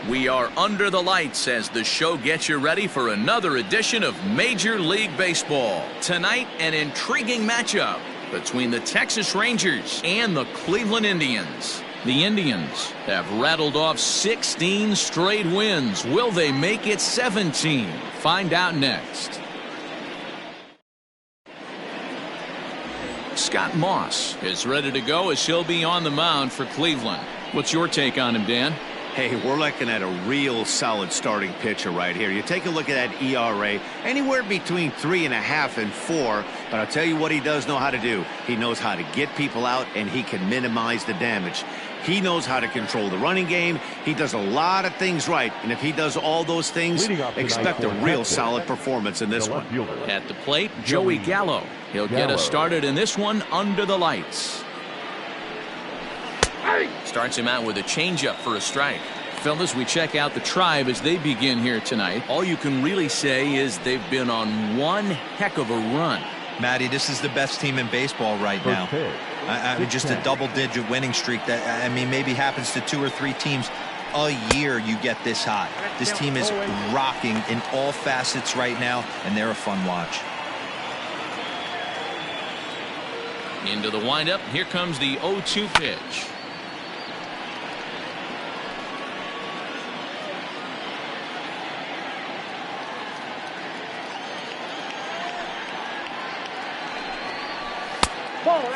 We are under the lights as the show gets you ready for another edition of Major League Baseball. Tonight, an intriguing matchup between the Texas Rangers and the Cleveland Indians. The Indians have rattled off 16 straight wins. Will they make it 17? Find out next. Scott Moss is ready to go as he'll be on the mound for Cleveland. What's your take on him, Dan? Hey, we're looking at a real solid starting pitcher right here. You take a look at that ERA, anywhere between 3.5 and 4. But I'll tell you what he does know how to do. He knows how to get people out, and he can minimize the damage. He knows how to control the running game. He does a lot of things right. And if he does all those things, expect a real solid performance in this one. At the plate, Joey Gallo. He'll get us started in this one under the lights. Starts him out with a changeup for a strike. Fellas, we check out the Tribe as they begin here tonight. All you can really say is they've been on one heck of a run. Matty, this is the best team in baseball right now. I mean, just a double-digit winning streak that, I mean, maybe happens to 2 or 3 teams a year. You get this hot. This team is rocking in all facets right now, and they're a fun watch. Into the windup. Here comes the 0-2 pitch.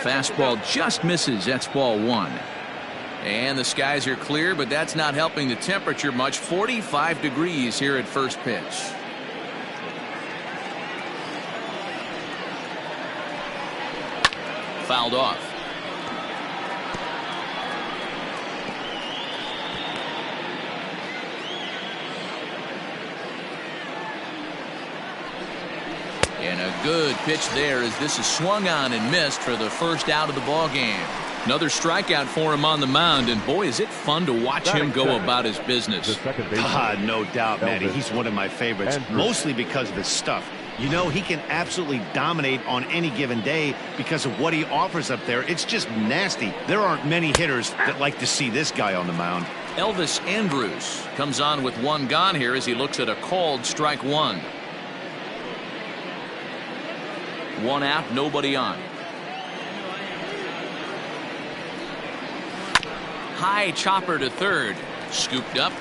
Fastball just misses. That's ball 1. And the skies are clear, but that's not helping the temperature much. 45 degrees here at first pitch. Fouled off. And a good pitch there as this is swung on and missed for the first out of the ball game. Another strikeout for him on the mound, and boy, is it fun to watch him go about his business. No doubt, Matty. He's one of my favorites, mostly because of his stuff. You know, he can absolutely dominate on any given day because of what he offers up there. It's just nasty. There aren't many hitters that like to see this guy on the mound. Elvis Andrus comes on with 1 gone here as he looks at a called strike 1. 1 out, nobody on. High chopper to third. Scooped up.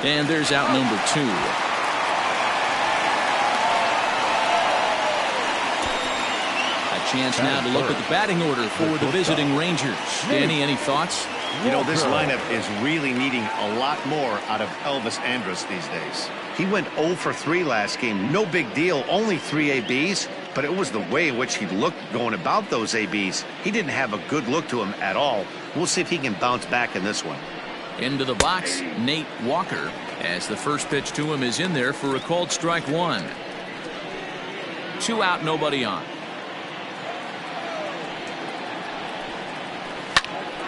And there's out number 2. A chance now to look at the batting order for the visiting Rangers. Danny, any thoughts? You know, this lineup is really needing a lot more out of Elvis Andrus these days. He went 0 for 3 last game. No big deal. Only 3 ABs. But it was the way in which he looked going about those ABs. He didn't have a good look to him at all. We'll see if he can bounce back in this one. Into the box, Nate Walker, as the first pitch to him is in there for a called strike 1. 2 out, nobody on.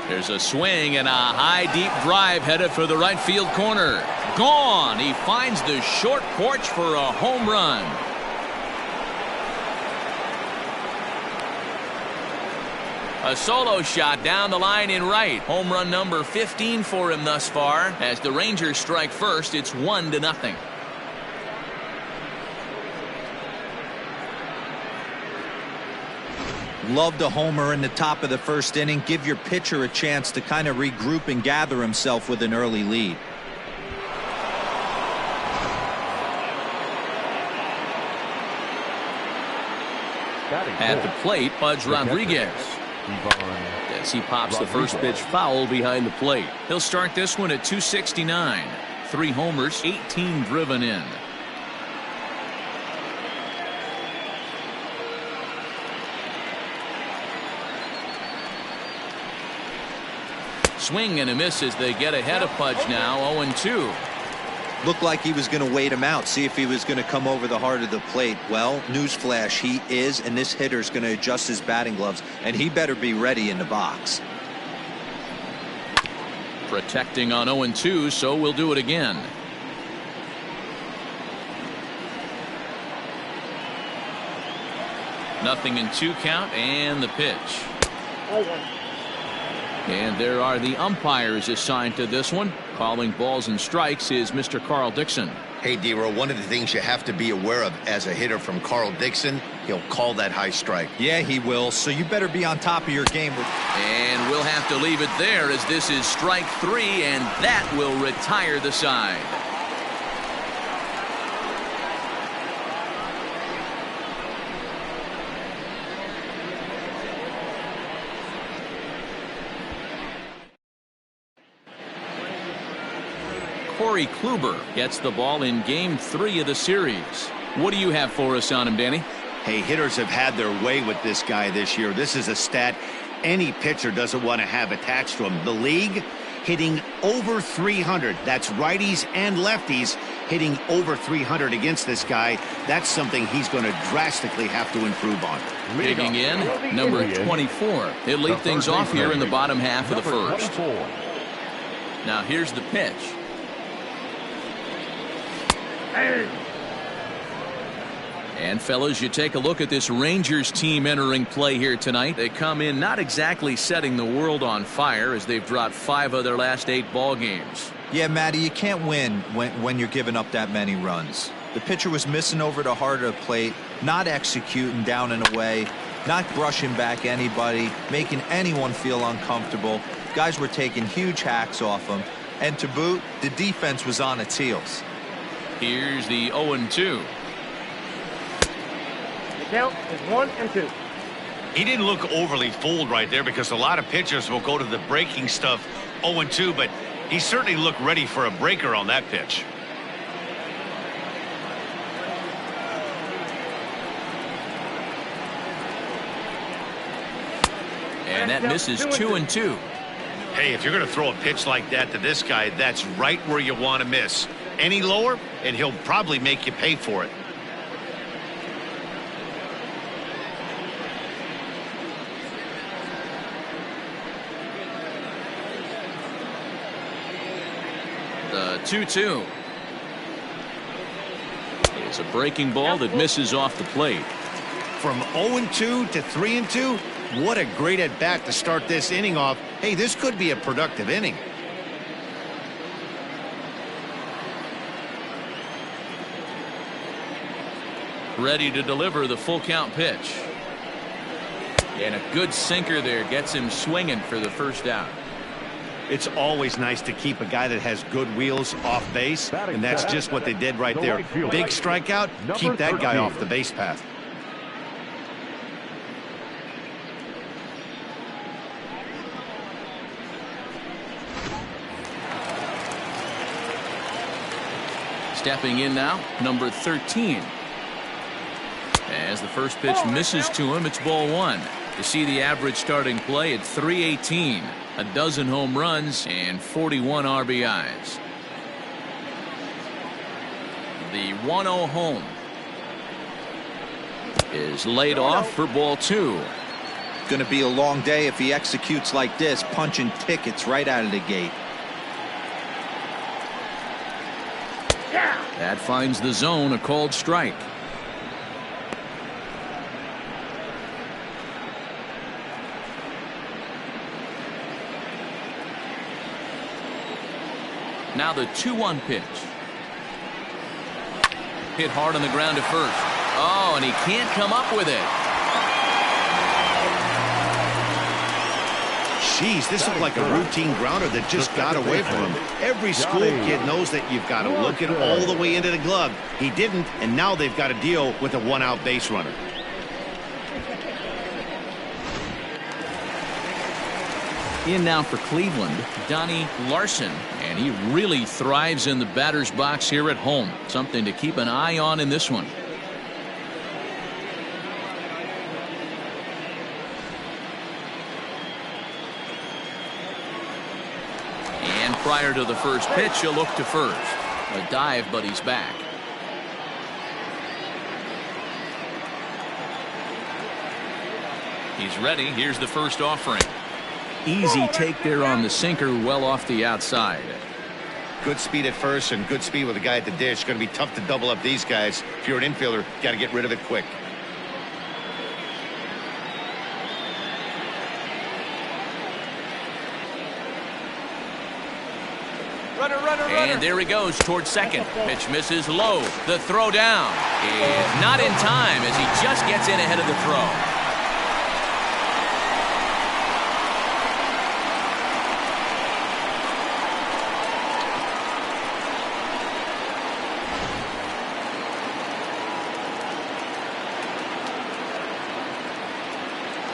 There's a swing and a high deep drive headed for the right field corner. Gone. He finds the short porch for a home run. A solo shot down the line in right. Home run number 15 for him thus far. As the Rangers strike first, it's 1-0. Love the homer in the top of the first inning. Give your pitcher a chance to kind of regroup and gather himself with an early lead. At the plate, Pudge Rodriguez. As he pops the first pitch foul behind the plate. He'll start this one at 269. 3 homers, 18 driven in. Swing and a miss as they get ahead of Pudge now. 0-2. Looked like he was going to wait him out, see if he was going to come over the heart of the plate. Well, newsflash, he is, and this hitter's going to adjust his batting gloves, and he better be ready in the box. Protecting on 0-2, so we'll do it again. Nothing in 2 count, and the pitch. And there are the umpires assigned to this one. Calling balls and strikes is Mr. Carl Dixon. Hey, D-Row, one of the things you have to be aware of as a hitter from Carl Dixon, he'll call that high strike. Yeah, he will, so you better be on top of your game. And we'll have to leave it there as this is strike 3, and that will retire the side. Corey Kluber gets the ball in game 3 of the series. What do you have for us on him, Danny? Hey, hitters have had their way with this guy this year. This is a stat any pitcher doesn't want to have attached to him. The league hitting over 300. That's righties and lefties hitting over 300 against this guy. That's something he's going to drastically have to improve on. Digging in, number 24. He'll lead things off here in the bottom half of the first. Now here's the pitch. And fellas, you take a look at this Rangers team entering play here tonight. They come in not exactly setting the world on fire as they've dropped 5 of their last 8 ball games. Yeah, Matty, you can't win when you're giving up that many runs. The pitcher was missing over the heart of the plate, not executing down and away, not brushing back anybody, making anyone feel uncomfortable. Guys were taking huge hacks off him. And to boot, the defense was on its heels. Here's the 0-2. The count is 1-2. He didn't look overly fooled right there because a lot of pitchers will go to the breaking stuff 0-2, but he certainly looked ready for a breaker on that pitch. And that misses 2-2. Hey, if you're going to throw a pitch like that to this guy, that's right where you want to miss. Any lower, and he'll probably make you pay for it. The 2-2. It's a breaking ball that misses off the plate. From 0-2 to 3-2, what a great at-bat to start this inning off. Hey, this could be a productive inning. Ready to deliver the full count pitch. And a good sinker there gets him swinging for the first out. It's always nice to keep a guy that has good wheels off base, and that's just what they did right there. Big strikeout, keep that guy off the base path. Stepping in now, number 13. As the first pitch misses to him, it's ball 1. You see the average starting play at .318, a dozen home runs and 41 RBIs. The 1-0 home is laid off for ball 2. Going to be a long day if he executes like this, punching tickets right out of the gate. That finds the zone, a called strike. Now the 2-1 pitch. Hit hard on the ground to first. Oh, and he can't come up with it. Jeez, this looked like a routine grounder that just got away from him. Every school kid knows that you've got to look it all the way into the glove. He didn't, and now they've got to deal with a 1-out base runner. In now for Cleveland, Donnie Larson, and he really thrives in the batter's box here at home. Something to keep an eye on in this one. And prior to the first pitch, he'll look to first. A dive, but he's back. He's ready. Here's the first offering. Easy take there on the sinker, well off the outside. Good speed at first and good speed with the guy at the dish. Going to be tough to double up these guys. If you're an infielder, got to get rid of it quick. Runner And there he goes towards second. Pitch misses low. The throw down is not in time as he just gets in ahead of the throw.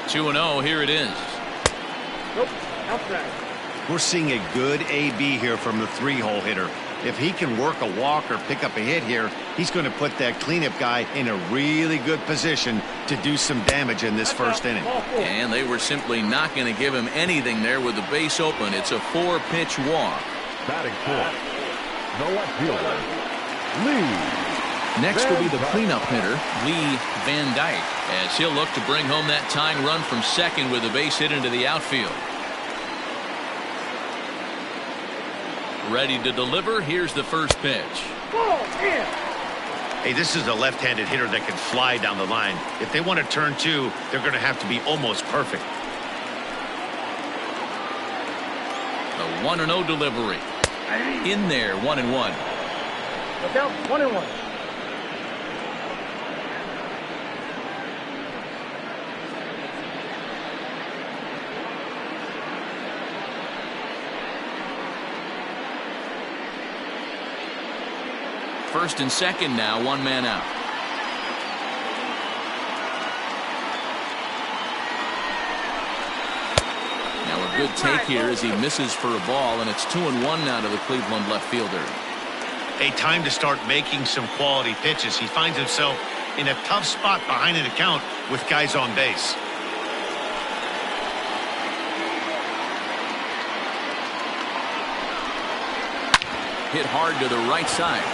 Two 2-0, here it is. Nope, outside. We're seeing a good AB here from the 3-hole hitter. If he can work a walk or pick up a hit here, he's going to put that cleanup guy in a really good position to do some damage in this first inning. And they were simply not going to give him anything there with the base open. It's a 4-pitch walk. Batting fourth, the left fielder, Lee. Next will be the cleanup hitter, Lee Van Dyke, as he'll look to bring home that tying run from second with a base hit into the outfield. Ready to deliver. Here's the first pitch. Hey, this is a left-handed hitter that can fly down the line. If they want to turn two, they're going to have to be almost perfect. The 1-0 delivery. In there, 1-1. Look out, 1-1. First and second now, one man out. Now a good take here as he misses for a ball, and it's 2-1 now to the Cleveland left fielder. A time to start making some quality pitches. He finds himself in a tough spot behind an account with guys on base. Hit hard to the right side.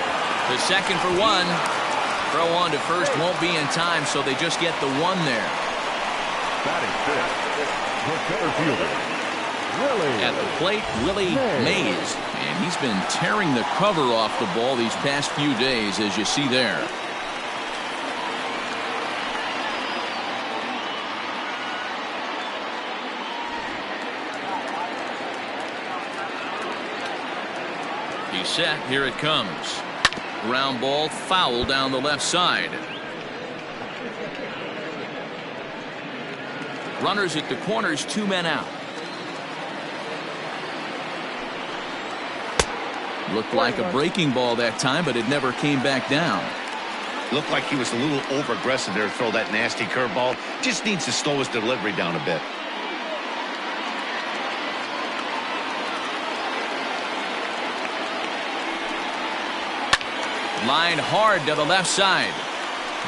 The second for one. Throw on to first won't be in time, so they just get the one there. Batting fifth, the center fielder, Willie. At the plate, Willie Mays. And he's been tearing the cover off the ball these past few days, as you see there. He's set. Here it comes. Ground ball, foul down the left side. Runners at the corners, two men out. Looked like a breaking ball that time, but it never came back down. Looked like he was a little over-aggressive there to throw that nasty curveball. Just needs to slow his delivery down a bit. Line hard to the left side,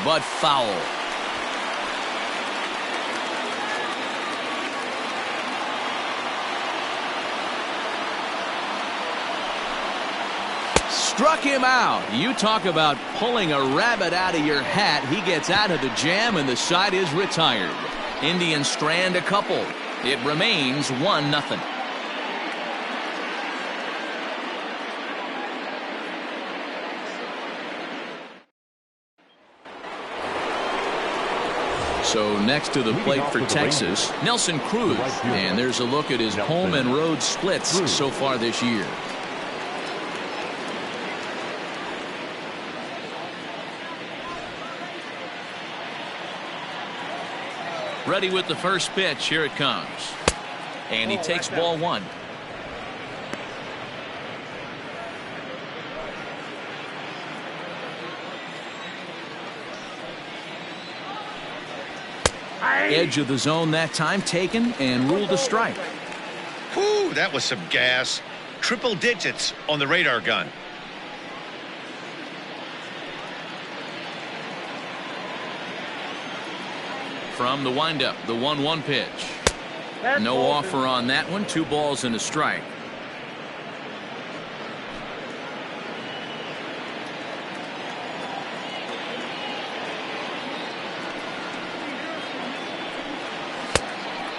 but foul. Struck him out. You talk about pulling a rabbit out of your hat. He gets out of the jam, and the side is retired. Indians strand a couple. It remains 1-0. So next to the plate for Texas, Nelson Cruz. And there's a look at his home and road splits so far this year. Ready with the first pitch. Here it comes. And he takes ball one. Edge of the zone that time, taken and ruled a strike. Whew, that was some gas. Triple digits on the radar gun. From the windup, the 1-1 pitch. No offer on that one. 2 balls and a strike.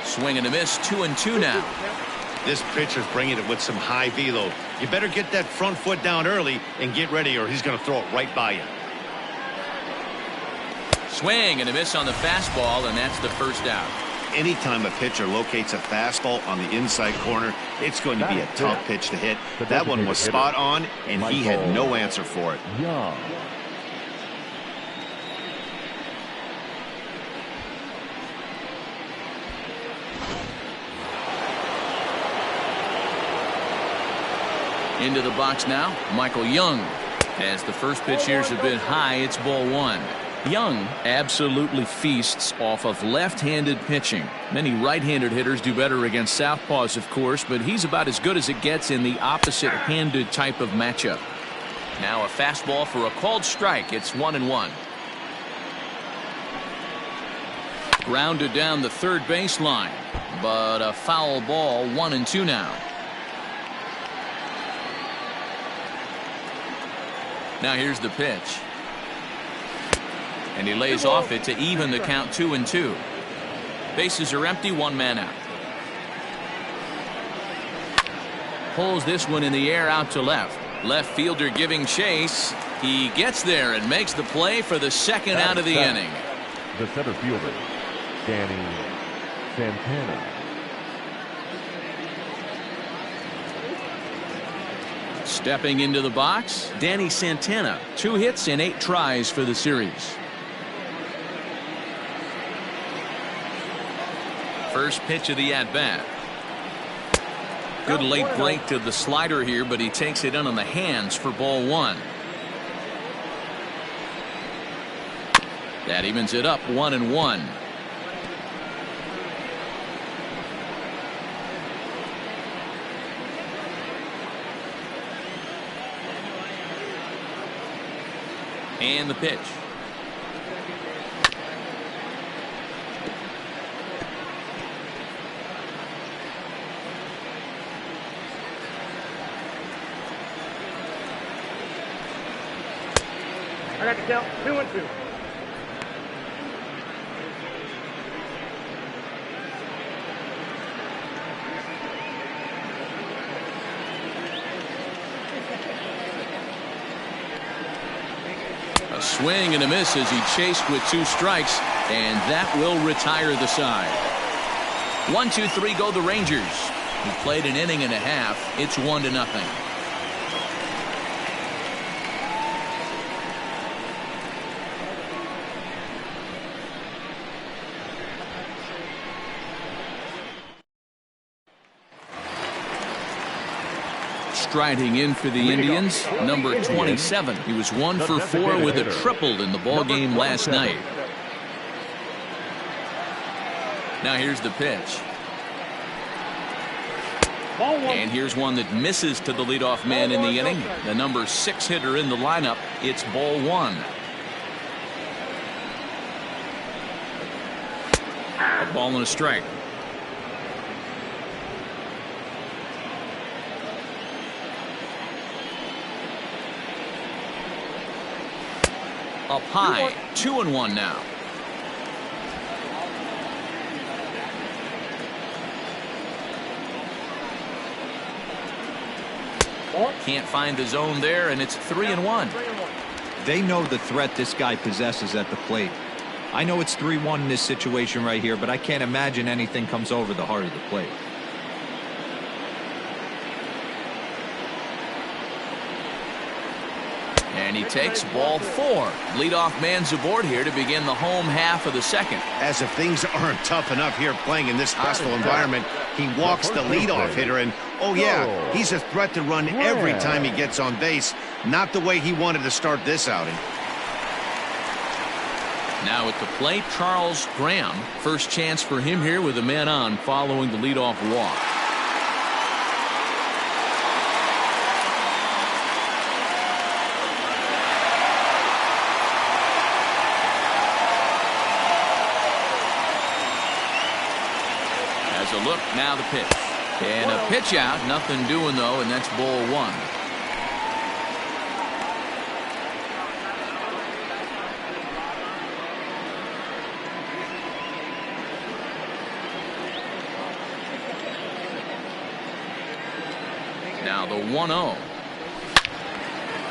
Swing and a miss, 2-2 now. This pitcher's bringing it with some high velo. You better get that front foot down early and get ready, or he's going to throw it right by you. Swing and a miss on the fastball, and that's the first out. Anytime a pitcher locates a fastball on the inside corner, it's going to be a tough pitch to hit. That one was spot on, and he had no answer for it. Young. Into the box now, Michael Young. As the first pitch here's a bit high, it's ball one. Young absolutely feasts off of left-handed pitching. Many right-handed hitters do better against southpaws, of course, but he's about as good as it gets in the opposite-handed type of matchup. Now a fastball for a called strike. It's 1-1. Grounded down the third baseline, but a foul ball. 1-2 now. Now here's the pitch. And he lays off it to even the count 2-2. Bases are empty, one man out. Pulls this one in the air out to left. Left fielder giving chase. He gets there and makes the play for the second out of the inning. The center fielder, Danny Santana. Stepping into the box, Danny Santana. 2 hits in 8 tries for the series. First pitch of the at-bat. Good late break to the slider here, but he takes it in on the hands for ball one. That evens it up, 1-1. And the pitch. I got the count. 2-2. A swing and a miss as he chased with 2 strikes, and that will retire the side. 1-2-3 go the Rangers. He played an inning and a half. It's 1-0. Striding in for the Indians, number 27. He was 1 for 4 with a triple in the ball game last night. Now here's the pitch. And here's one that misses to the leadoff man in the inning. The number 6 hitter in the lineup. It's ball one. A ball and a strike. Up high, 2-1 now. Can't find the zone there, and it's 3-1. They know the threat this guy possesses at the plate. I know it's 3-1 in this situation right here, but I can't imagine anything comes over the heart of the plate. And he takes ball 4. Leadoff man's aboard here to begin the home half of the second. As if things aren't tough enough here playing in this stressful environment, he walks the leadoff hitter, and oh yeah, he's a threat to run every time he gets on base. Not the way he wanted to start this outing. Now at the plate, Charles Graham. First chance for him here with a man on following the leadoff walk. As a look, now the pitch. And a pitch out, nothing doing though, and that's ball one. Now the 1-0.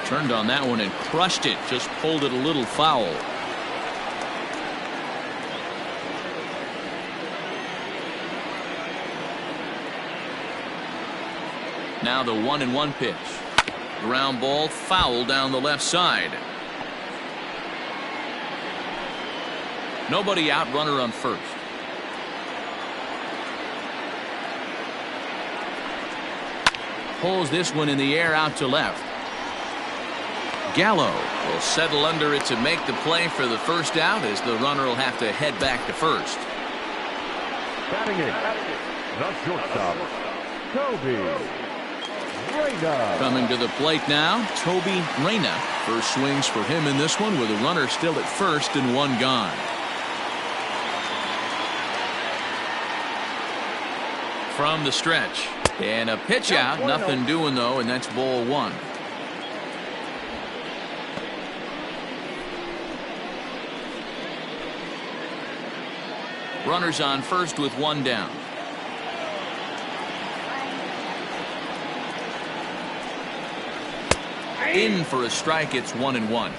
Turned on that one and crushed it. Just pulled it a little foul. Now the 1-1 pitch. Ground ball foul down the left side. Nobody out, runner on first. Pulls this one in the air out to left. Gallo will settle under it to make the play for the first out, as the runner will have to head back to first. Batting it, the shortstop, Toby Reyna. Coming to the plate now, Toby Reyna. First swings for him in this one, with a runner still at first and one gone. From the stretch, and a pitch out, nothing doing though, and that's ball one. Runners on first with one down. In for a strike. It's 1-1.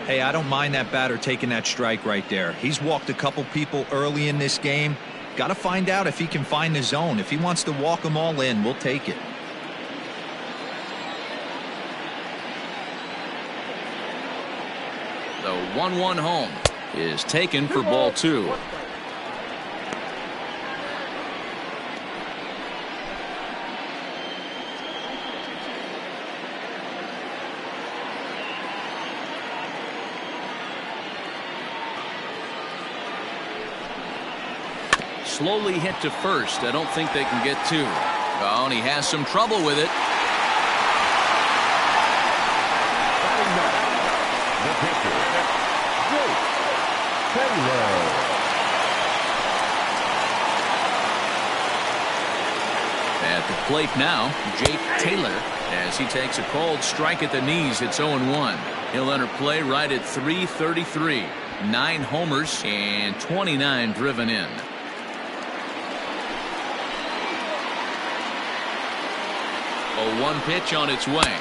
Hey, I don't mind that batter taking that strike right there. He's walked a couple people early in this game. Got to find out if he can find the zone. If he wants to walk them all in, we'll take it. The 1-1 home is taken for ball two. Slowly hit to first. I don't think they can get two. Oh, and he has some trouble with it. The pitcher, Jake Taylor. At the plate now, Jake Taylor, as he takes a called strike at the knees. It's 0-1. He'll enter play right at .333. 9 homers and 29 driven in. A 1 pitch on its way.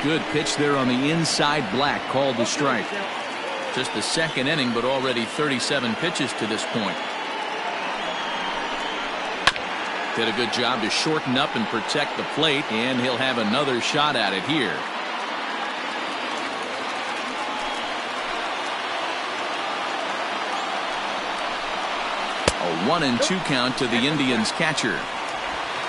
Good pitch there on the inside black, called the strike. Just the second inning, but already 37 pitches to this point. Did a good job to shorten up and protect the plate, and he'll have another shot at it here. A 1-2 count to the Indians catcher.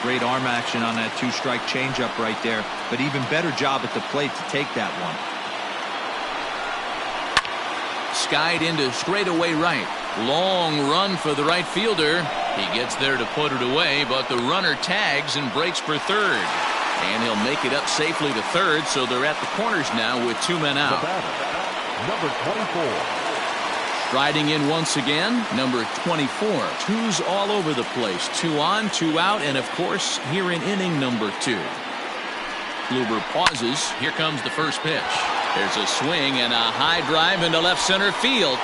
Great arm action on that 2-strike changeup right there, but even better job at the plate to take that one. Skied into straightaway right. Long run for the right fielder. He gets there to put it away, but the runner tags and breaks for third. And he'll make it up safely to third, so they're at the corners now with 2 men out. The batter, number 24. Striding in once again, number 24. 2s all over the place. 2 on, 2 out, and of course, here in inning number 2. Kluber pauses. Here comes the first pitch. There's a swing and a high drive into left center field.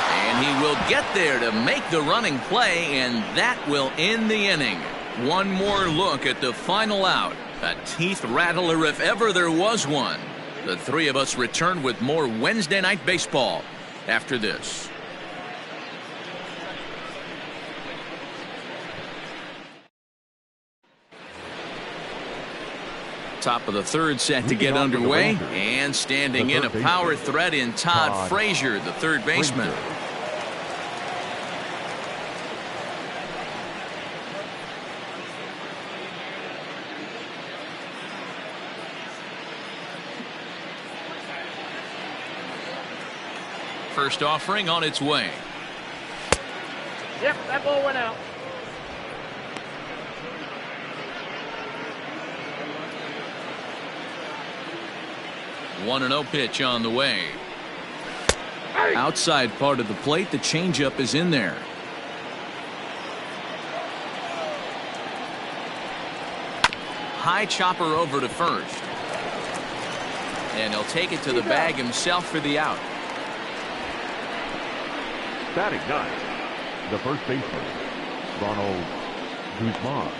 And he will get there to make the running play, and that will end the inning. One more look at the final out. A teeth rattler if ever there was one. The three of us return with more Wednesday Night Baseball after this. Top of the third set to get underway, and standing in a power threat in Todd Frazier, the third baseman. First offering on its way. Yep, that ball went out. One 1-0 pitch on the way. Outside part of the plate, the changeup is in there. High chopper over to first. And he'll take it to the bag himself for the out. Batting ninth, the first baseman, Ronald Guzman.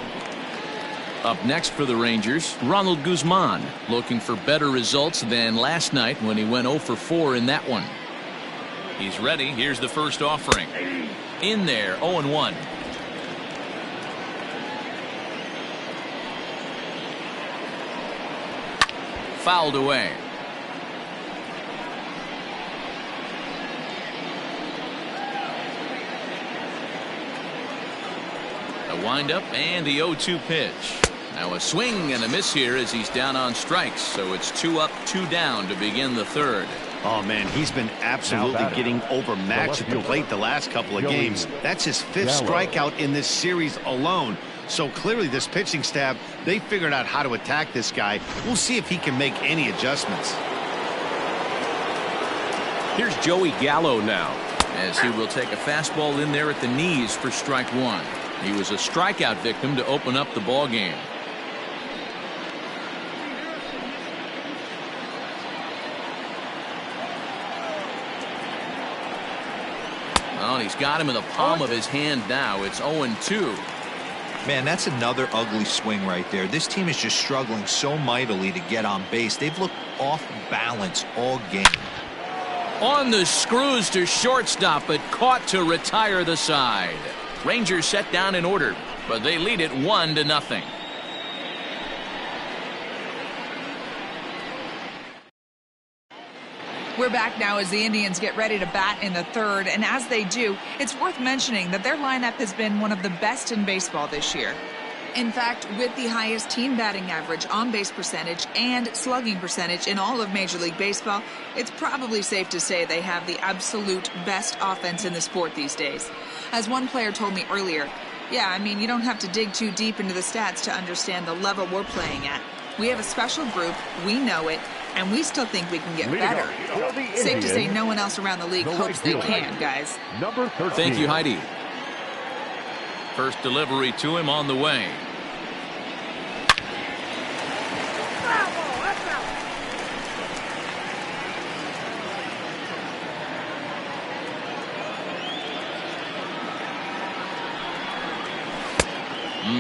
Up next for the Rangers, Ronald Guzman, looking for better results than last night when he went 0 for 4 in that one. He's ready. Here's the first offering. In there, 0-1. fouled away. The windup and the 0-2 pitch. Now a swing and a miss here as he's down on strikes. So it's 2 up, 2 down to begin the third. Oh, man, he's been absolutely getting overmatched at the plate the last couple of games. That's his 5th strikeout in this series alone. So clearly this pitching staff, they figured out how to attack this guy. We'll see if he can make any adjustments. Here's Joey Gallo now, as he will take a fastball in there at the knees for strike 1. He was a strikeout victim to open up the ball game. Well, he's got him in the palm of his hand now. It's 0-2. Man, that's another ugly swing right there. This team is just struggling so mightily to get on base. They've looked off balance all game. On the screws to shortstop, but caught to retire the side. Rangers set down in order, but they lead it 1-0. We're back now as the Indians get ready to bat in the third, and as they do, it's worth mentioning that their lineup has been one of the best in baseball this year. In fact, with the highest team batting average, on-base percentage, and slugging percentage in all of Major League Baseball, it's probably safe to say they have the absolute best offense in the sport these days. As one player told me earlier, yeah, I mean, you don't have to dig too deep into the stats to understand the level we're playing at. We have a special group, we know it, and we still think we can get better. Safe to say no one else around the league hopes they can, guys. Number 13. Thank you, Heidi. First delivery to him on the way.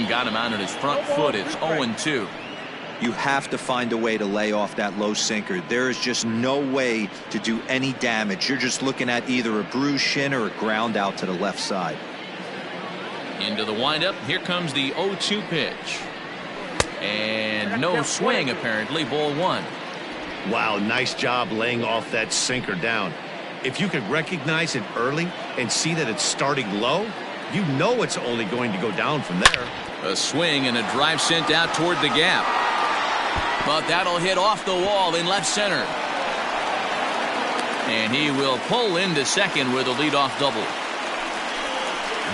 Got him out on his front foot. It's 0-2. You have to find a way to lay off that low sinker. There is just no way to do any damage. You're just looking at either a bruised shin or a ground out to the left side. Into the windup. Here comes the 0-2 pitch. And no swing, apparently. Ball 1. Wow, nice job laying off that sinker down. If you could recognize it early and see that it's starting low, you know it's only going to go down from there. A swing and a drive sent out toward the gap. But that'll hit off the wall in left center. And he will pull into second with a leadoff double.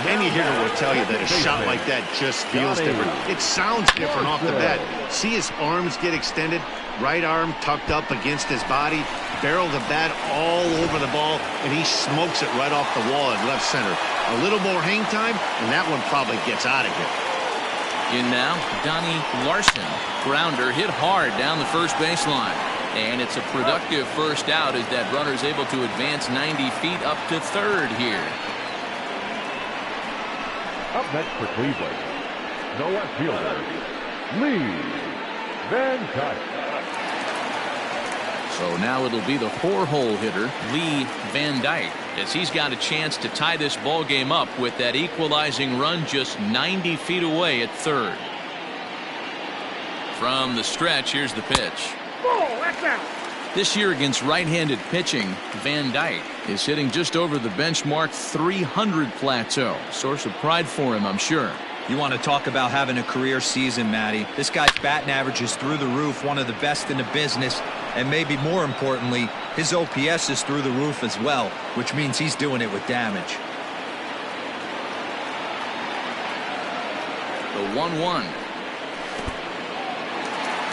Any hitter will tell you that a shot like that just feels different. It sounds different off the bat. See his arms get extended, right arm tucked up against his body, barrel the bat all over the ball, and he smokes it right off the wall in left center. A little more hang time, and that one probably gets out of here. In now, Donnie Larson. Grounder hit hard down the first baseline. And it's a productive first out as that runner's able to advance 90 feet up to third here. Up next for Cleveland, the left fielder, Lee Van Dyke. So now it'll be the 4-hole hitter, Lee Van Dyke, as he's got a chance to tie this ball game up with that equalizing run just 90 feet away at third. From the stretch, here's the pitch. This year against right-handed pitching, Van Dyke is hitting just over the benchmark 300 plateau. Source of pride for him, I'm sure. You want to talk about having a career season, Matty. This guy's batting average is through the roof, one of the best in the business, and maybe more importantly, his OPS is through the roof as well, which means he's doing it with damage. The 1-1.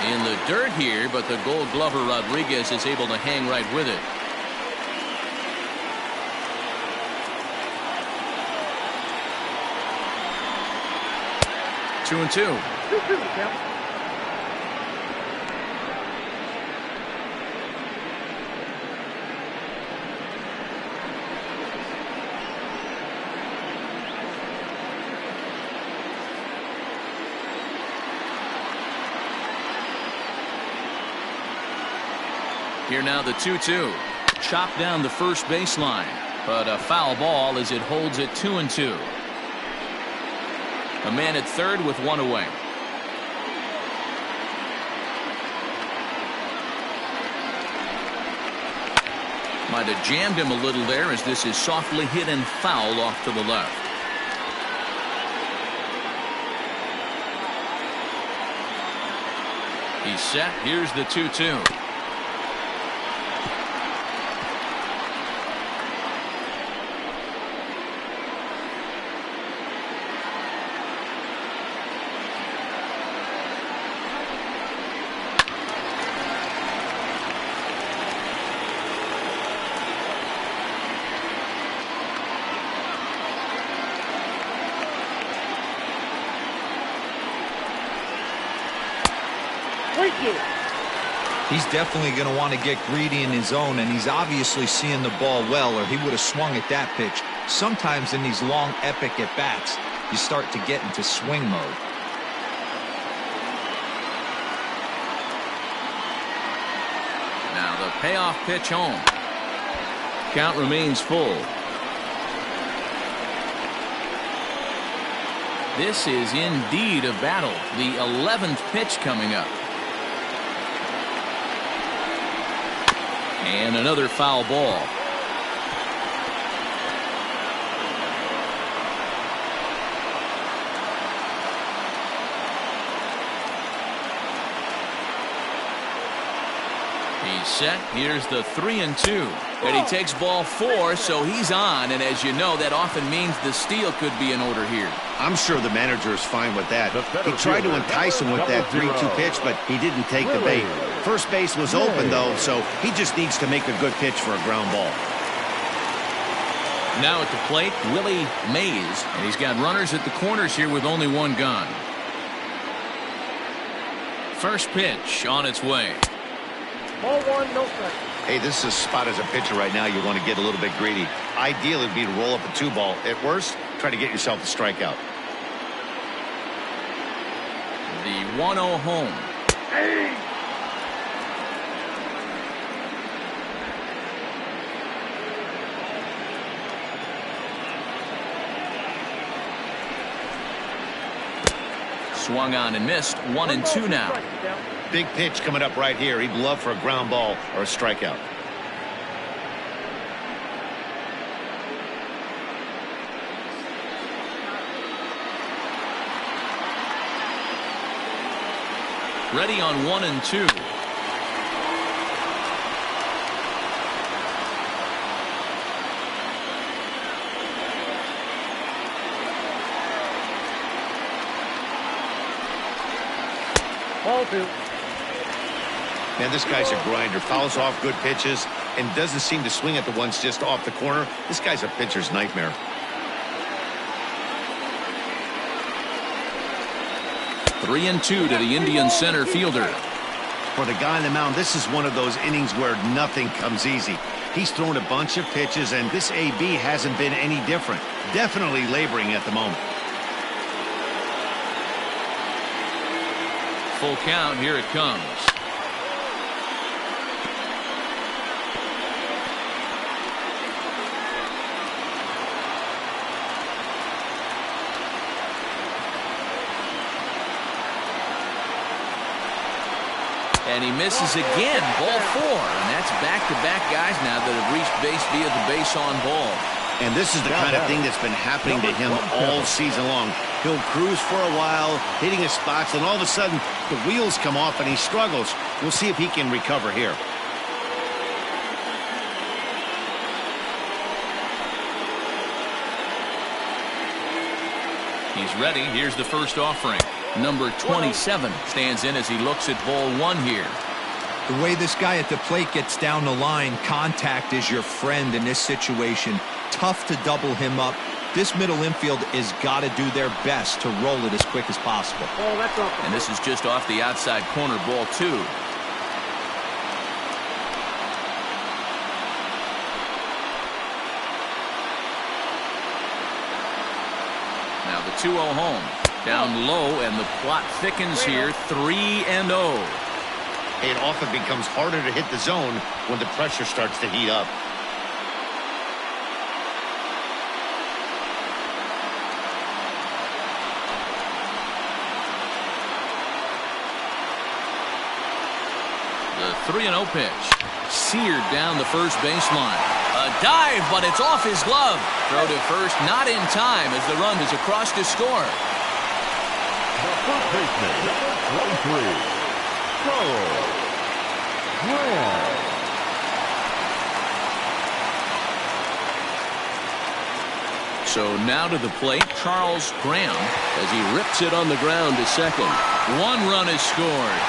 In the dirt here, but the Gold Glover Rodriguez is able to hang right with it. Two and two. Here now the 2-2. Chopped down the first baseline, but a foul ball as it holds it 2-2. A man at third with one away. Might have jammed him a little there as this is softly hit and foul off to the left. He's set. Here's the 2-2. He's definitely going to want to get greedy in his zone, and he's obviously seeing the ball well, or he would have swung at that pitch. Sometimes in these long, epic at-bats, you start to get into swing mode. Now the payoff pitch home. Count remains full. This is indeed a battle. The 11th pitch coming up. And another foul ball. He's set. Here's the 3-2. And he takes ball 4, so he's on. And as you know, that often means the steal could be in order here. I'm sure the manager is fine with that. He tried to entice him with that 3-2 pitch, but he didn't take the bait. First base was open, though, so he just needs to make a good pitch for a ground ball. Now at the plate, Willie Mays. And he's got runners at the corners here with only one gone. First pitch on its way. Ball 1, no strike. Hey, this is a spot as a pitcher right now. You want to get a little bit greedy. Ideally, it would be to roll up a 2-ball. At worst, try to get yourself a strikeout. The 1-0 home. Hey! Swung on and missed. 1-2 now. Big pitch coming up right here. He'd love for a ground ball or a strikeout. Ready on 1-2. Ball 2. Man, this guy's a grinder. Fouls off good pitches and doesn't seem to swing at the ones just off the corner. This guy's a pitcher's nightmare. 3-2 to the Indian center fielder. For the guy on the mound, this is one of those innings where nothing comes easy. He's thrown a bunch of pitches, and this AB hasn't been any different. Definitely laboring at the moment. Full count. Here it comes. And he misses again. Ball 4. And that's back-to-back guys now that have reached base via the base on ball. And this is the kind of thing that's been happening to him all season long. He'll cruise for a while, hitting his spots, and all of a sudden the wheels come off and he struggles. We'll see if he can recover here. He's ready. Here's the first offering. Number 27 stands in as he looks at ball 1 here. The way this guy at the plate gets down the line, contact is your friend in this situation. Tough to double him up. This middle infield has got to do their best to roll it as quick as possible. Oh, that's off. And this is just off the outside corner, ball 2. Now the 2-0 home. Down low, and the plot thickens here. 3-0. It often becomes harder to hit the zone when the pressure starts to heat up. The 3-0 pitch. seared down the first baseline. A dive, but it's off his glove. Throw to first, not in time as the run is across to score. The first baseman, number 23, Charles Graham. So now to the plate, Charles Graham, as he rips it on the ground to second. One run is scored.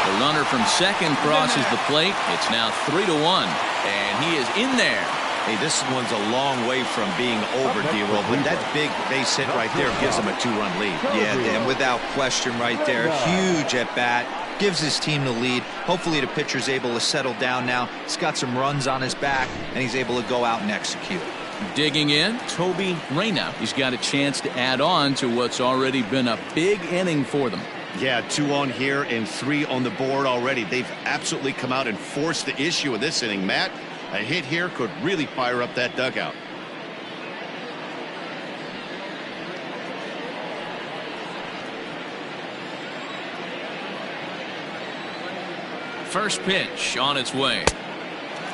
The runner from second crosses the plate. It's now 3-1, and he is in there. Hey, this one's a long way from being over, D-Roll, but that big base hit right there gives him a 2-run lead. Yeah, and without question right there, huge at bat. Gives his team the lead. Hopefully the pitcher's able to settle down now. He's got some runs on his back, and he's able to go out and execute. Digging in, Toby Reyna. He's got a chance to add on to what's already been a big inning for them. Yeah, 2 on here and 3 on the board already. They've absolutely come out and forced the issue of this inning, Matt. A hit here could really fire up that dugout. First pitch on its way.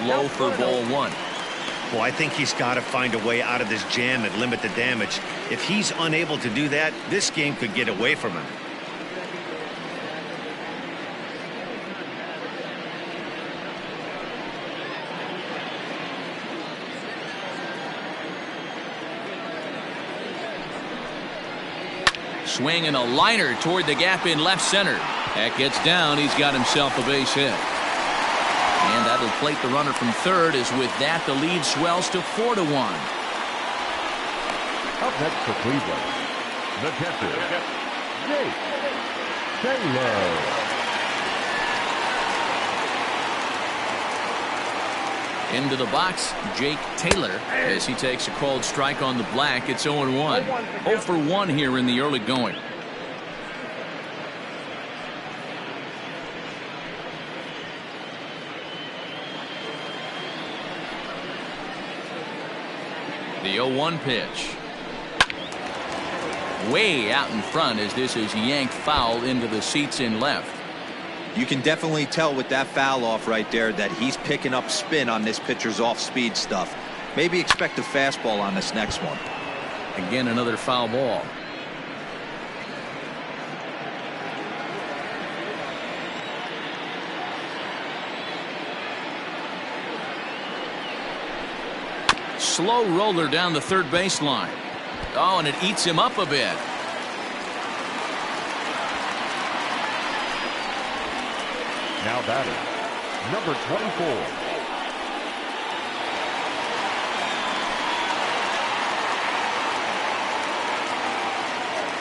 Low for ball 1. Well, I think he's got to find a way out of this jam and limit the damage. If he's unable to do that, this game could get away from him. Swing and a liner toward the gap in left center. That gets down. He's got himself a base hit. And that'll plate the runner from third, as with that the lead swells to 4-1. Up next for Cleveland, the catcher, Jake Taylor. Into the box, Jake Taylor, as he takes a called strike on the black. It's 0-1. 0 for 1 here in the early going. The 0-1 pitch. Way out in front as this is yanked foul into the seats in left. You can definitely tell with that foul off right there that he's picking up spin on this pitcher's off-speed stuff. Maybe expect a fastball on this next one. Again, another foul ball. Slow roller down the third baseline. Oh, and it eats him up a bit. Now batting, number 24.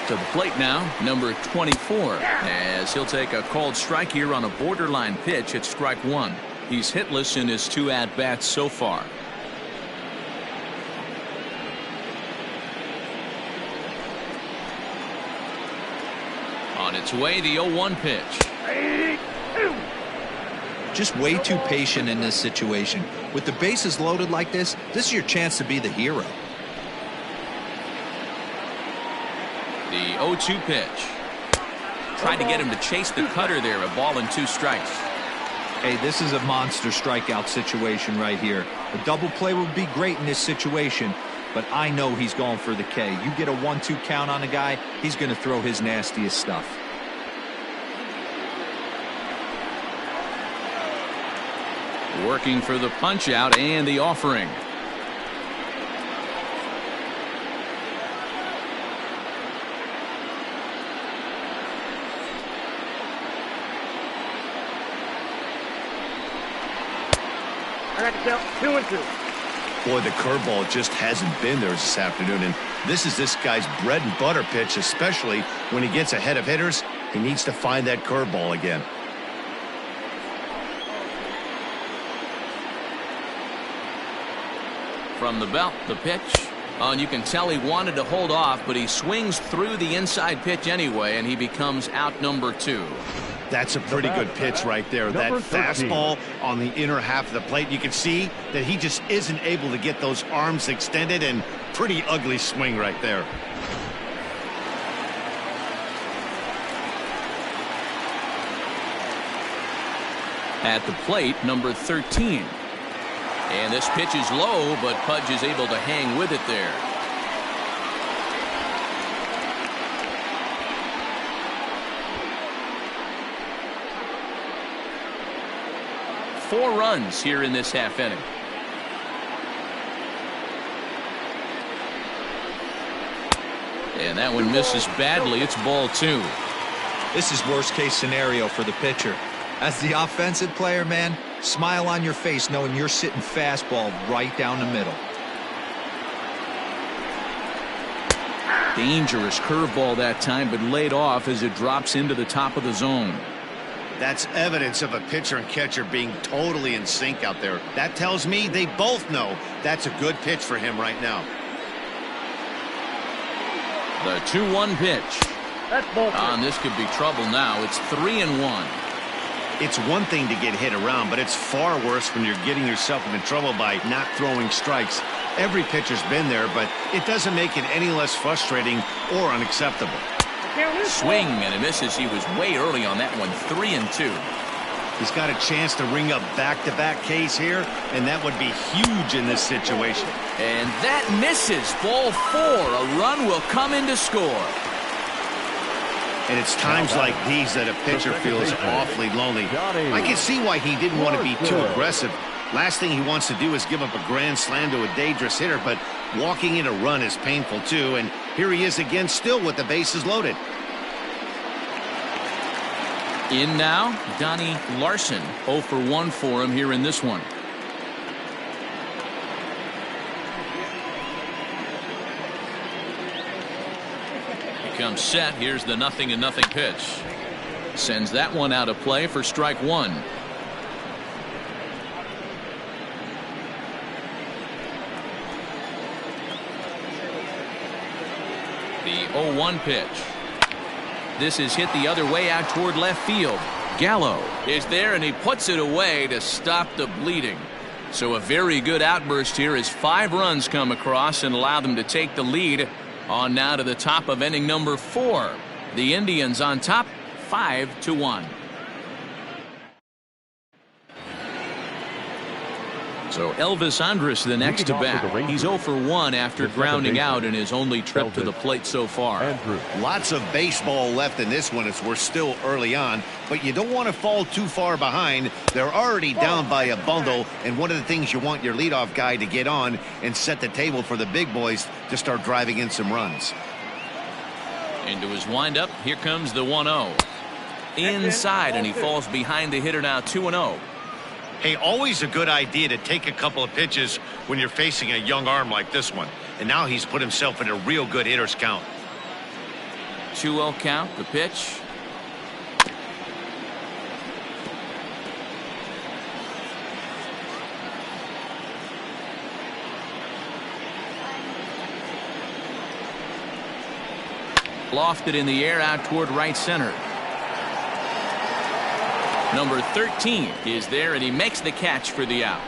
To the plate now, number 24, as he'll take a called strike here on a borderline pitch at strike 1. He's hitless in his 2 at-bats so far. On its way, the 0-1 pitch. Just way too patient in this situation. With the bases loaded like this is your chance to be the hero. The 0-2 pitch. Tried to get him to chase the cutter there. A ball and 2 strikes. Hey, this is a monster strikeout situation right here. A double play would be great in this situation, but I know he's going for the K. You get a 1-2 count on a guy, he's going to throw his nastiest stuff. Working for the punch out and the offering. I got to count 2-2. Boy, the curveball just hasn't been there this afternoon, and this is this guy's bread and butter pitch, especially when he gets ahead of hitters. He needs to find that curveball again. From the belt, the pitch. Oh, and you can tell he wanted to hold off, but he swings through the inside pitch anyway, and he becomes out number 2. That's a pretty good pitch right there. That fastball on the inner half of the plate. You can see that he just isn't able to get those arms extended, and pretty ugly swing right there. At the plate, number 13. And this pitch is low, but Pudge is able to hang with it there. Four runs here in this half inning. And that one misses badly. It's ball 2. This is worst case scenario for the pitcher. As the offensive player, man, smile on your face knowing you're sitting fastball right down the middle. Dangerous curveball that time, but laid off as it drops into the top of the zone. That's evidence of a pitcher and catcher being totally in sync out there. That tells me they both know that's a good pitch for him right now. The 2-1 pitch. This could be trouble now. It's 3-1. It's one thing to get hit around, but it's far worse when you're getting yourself into trouble by not throwing strikes. Every pitcher's been there, but it doesn't make it any less frustrating or unacceptable. Swing and a misses. He was way early on that one. 3-2. He's got a chance to ring up back-to-back Ks here, and that would be huge in this situation. And that misses. Ball 4. A run will come in to score. And it's times like these that a pitcher feels awfully lonely. I can see why he didn't want to be too aggressive. Last thing he wants to do is give up a grand slam to a dangerous hitter, but walking in a run is painful too. And here he is again, still with the bases loaded. In now, Donnie Larson. 0 for 1 for him here in this one. Comes set. Here's the 0-0 pitch. Sends that one out of play for strike 1. The 0-1 pitch. This is hit the other way out toward left field. Gallo is there and he puts it away to stop the bleeding. So a very good outburst here as 5 runs come across and allow them to take the lead. On now to the top of inning number 4. The Indians on top 5-1. So Elvis Andrus the next to bat. He's 0 for 1 after grounding out in his only trip to the plate so far. Lots of baseball left in this one as we're still early on, but you don't want to fall too far behind. They're already down by a bundle, and one of the things you want your leadoff guy to get on and set the table for the big boys to start driving in some runs. Into his windup, here comes the 1-0. Inside, and he falls behind the hitter now. 2-0. Hey, always a good idea to take a couple of pitches when you're facing a young arm like this one. And now he's put himself in a real good hitter's count. 2-0 count, the pitch. Lofted in the air out toward right center. Number 13 is there, and he makes the catch for the out.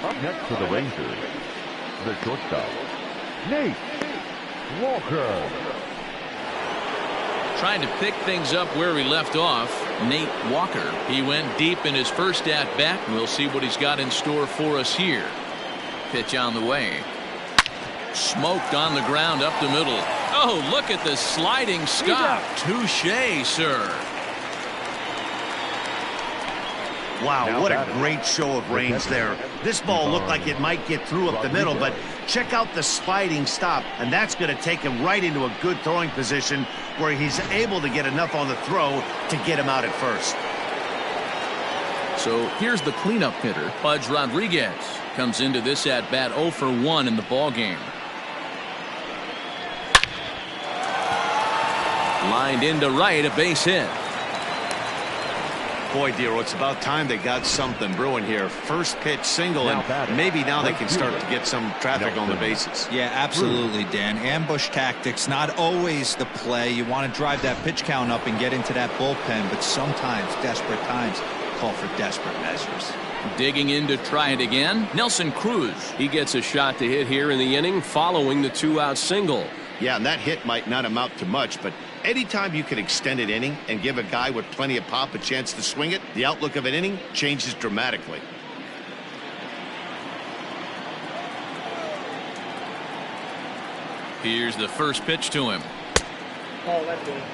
Up next for the Rangers, the shortstop, Nate Walker. Trying to pick things up where he left off, Nate Walker. He went deep in his first at-bat, and we'll see what he's got in store for us here. Pitch on the way. Smoked on the ground up the middle. Oh, look at the sliding stop. Touché, sir. Wow, what a great show of range there. This ball looked like it might get through up the middle, but check out the sliding stop, and that's going to take him right into a good throwing position where he's able to get enough on the throw to get him out at first. So here's the cleanup hitter. Pudge Rodriguez comes into this at-bat 0 for 1 in the ballgame. Lined into right, a base hit. Boy, Dero, it's about time they got something brewing here. First pitch single, and maybe now they can start to get some traffic on the bases. Yeah, absolutely, Dan. Ambush tactics, not always the play. You want to drive that pitch count up and get into that bullpen, but sometimes, desperate times, call for desperate measures. Digging in to try it again, Nelson Cruz. He gets a shot to hit here in the inning following the 2-out single. Yeah, and that hit might not amount to much, but Anytime you can extend an inning and give a guy with plenty of pop a chance to swing it, the outlook of an inning changes dramatically. Here's the first pitch to him.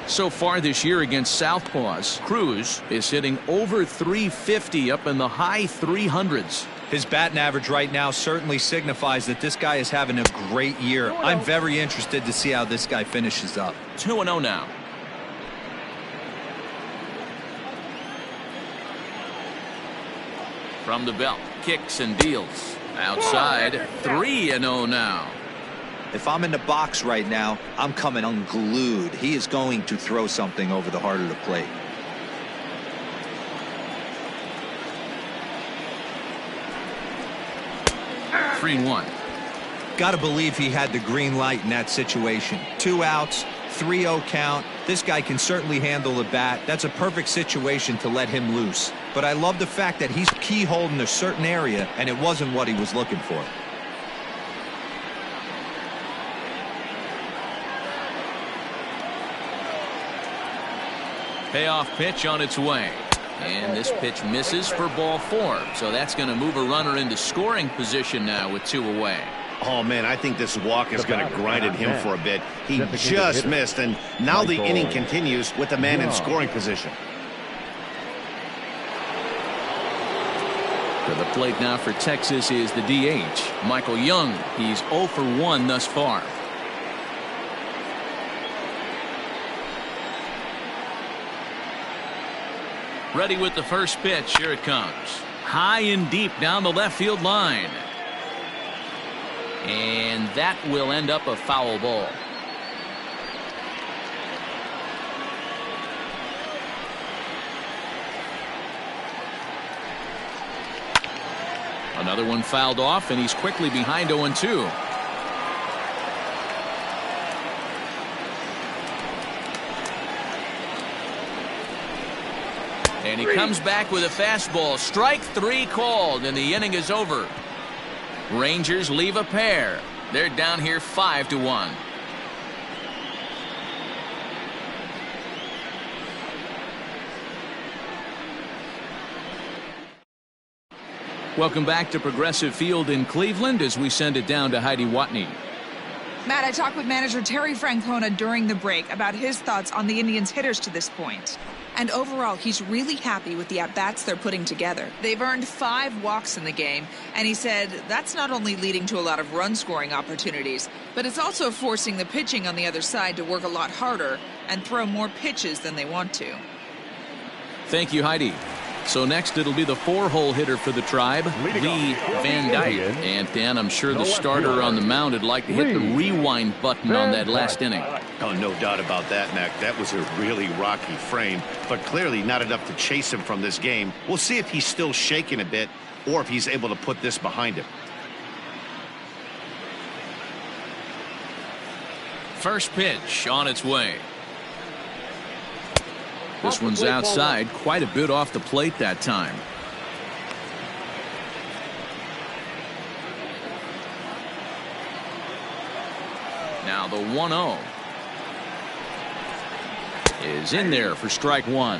So far this year against Southpaws, Cruz is hitting over 350 up in the high 300s. His batting average right now certainly signifies that this guy is having a great year. I'm very interested to see how this guy finishes up. 2-0 now. From the belt, kicks and deals. Outside, 3-0 now. If I'm in the box right now, I'm coming unglued. He is going to throw something over the heart of the plate. Three and one. Got to believe he had the green light in that situation. 2 outs, 3-0 count. This guy can certainly handle the bat. That's a perfect situation to let him loose. But I love the fact that he's keyholed in a certain area, and it wasn't what he was looking for. Payoff pitch on its way. And this pitch misses for ball 4. So that's going to move a runner into scoring position now with 2 away. Oh, man, I think this walk is going to grind at him for a bit. He just missed, and now the inning continues with the man in scoring position. To the plate now for Texas is the DH, Michael Young. He's 0 for 1 thus far. Ready with the first pitch. Here it comes. High and deep down the left field line. And that will end up a foul ball. Another one fouled off, and he's quickly behind 0-2. And he comes back with a fastball. Strike 3 called, and the inning is over. Rangers leave a pair. They're down here 5-1. Welcome back to Progressive Field in Cleveland as we send it down to Heidi Watney. Matt, I talked with manager Terry Francona during the break about his thoughts on the Indians' hitters to this point. And overall, he's really happy with the at-bats they're putting together. They've earned 5 walks in the game, and he said that's not only leading to a lot of run-scoring opportunities, but it's also forcing the pitching on the other side to work a lot harder and throw more pitches than they want to. Thank you, Heidi. So next it'll be the 4-hole hitter for the Tribe, Lee Van Dyke. And Dan, I'm sure the starter on the mound would like to hit the rewind button on that last inning. Oh, no doubt about that, Mac. That was a really rocky frame, but clearly not enough to chase him from this game. We'll see if he's still shaking a bit or if he's able to put this behind him. First pitch on its way. This one's outside, quite a bit off the plate that time. Now the 1-0 is in there for strike 1.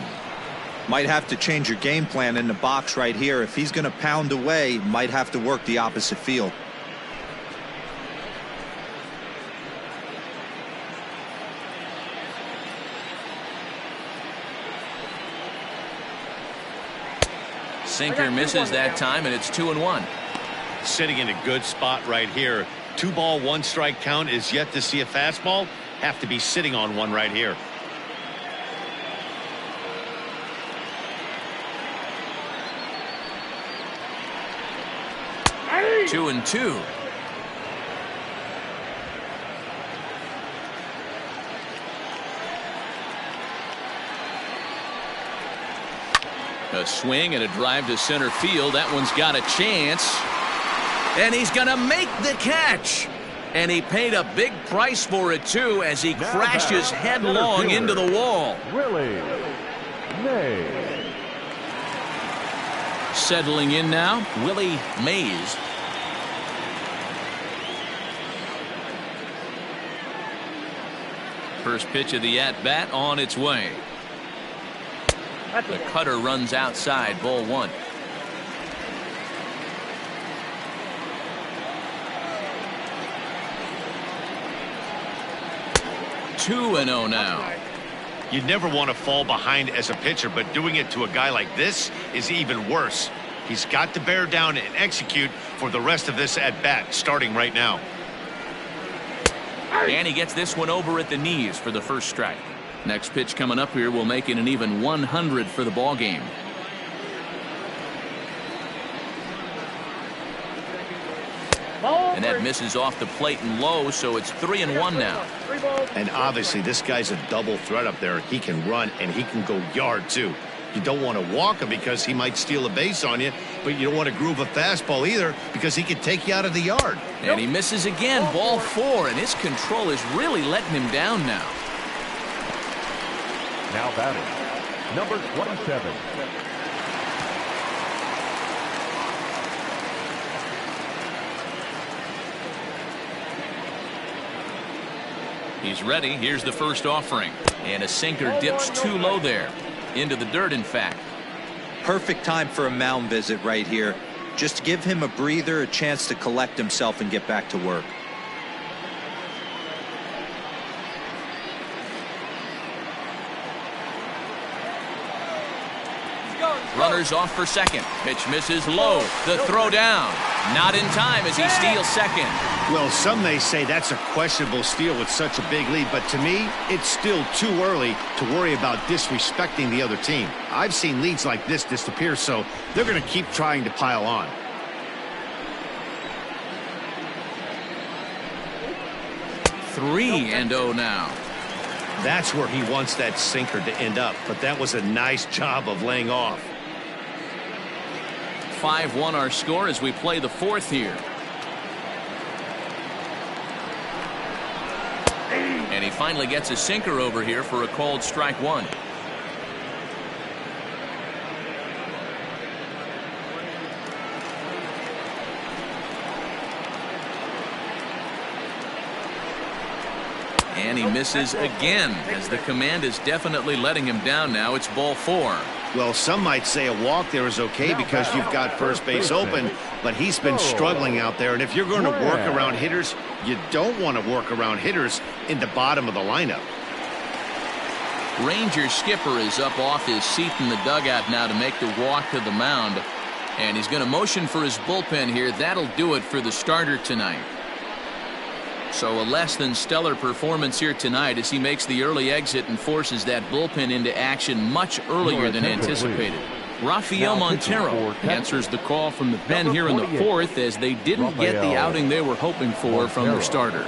Might have to change your game plan in the box right here. If he's going to pound away, might have to work the opposite field. Sinker misses that time, and it's 2-1. Sitting in a good spot right here. 2-ball, 1-strike count is yet to see a fastball. Have to be sitting on one right here. Hey! 2-2. A swing and a drive to center field. That one's got a chance. And he's going to make the catch. And he paid a big price for it, too, as he crashes headlong into the wall. Willie Mays. Settling in now, Willie Mays. first pitch of the at-bat on its way. The cutter runs outside, ball 1. Two and 0 now. You never want to fall behind as a pitcher, but doing it to a guy like this is even worse. He's got to bear down and execute for the rest of this at-bat, starting right now. And he gets this one over at the knees for the first strike. Next pitch coming up here will make it an even 100 for the ball game. And that misses off the plate and low, so it's 3-1 now. And obviously this guy's a double threat up there. He can run and he can go yard too. You don't want to walk him because he might steal a base on you, but you don't want to groove a fastball either because he could take you out of the yard. And he misses again, ball 4, and his control is really letting him down now. Now batting, number 27. He's ready. Here's the first offering. And a sinker dips too low there. Into the dirt, in fact. Perfect time for a mound visit right here. Just to give him a breather, a chance to collect himself and get back to work. Runners off for second. Pitch misses low. The throw down. Not in time as he steals second. Well, some may say that's a questionable steal with such a big lead, but to me, it's still too early to worry about disrespecting the other team. I've seen leads like this disappear, so they're going to keep trying to pile on. Three and 0 now. That's where he wants that sinker to end up, but that was a nice job of laying off. 5-1 our score as we play the fourth here. And he finally gets a sinker over here for a called strike 1. And he misses again as the command is definitely letting him down now. It's ball 4. Well, some might say a walk there is okay because you've got first base open, but he's been struggling out there. And if you're going to work around hitters, you don't want to work around hitters in the bottom of the lineup. Rangers skipper is up off his seat in the dugout now to make the walk to the mound. And he's going to motion for his bullpen here. That'll do it for the starter tonight. So a less than stellar performance here tonight as he makes the early exit and forces that bullpen into action much earlier than anticipated. Rafael Montero answers the call from the pen here in the fourth as they didn't get the outing they were hoping for from their starter.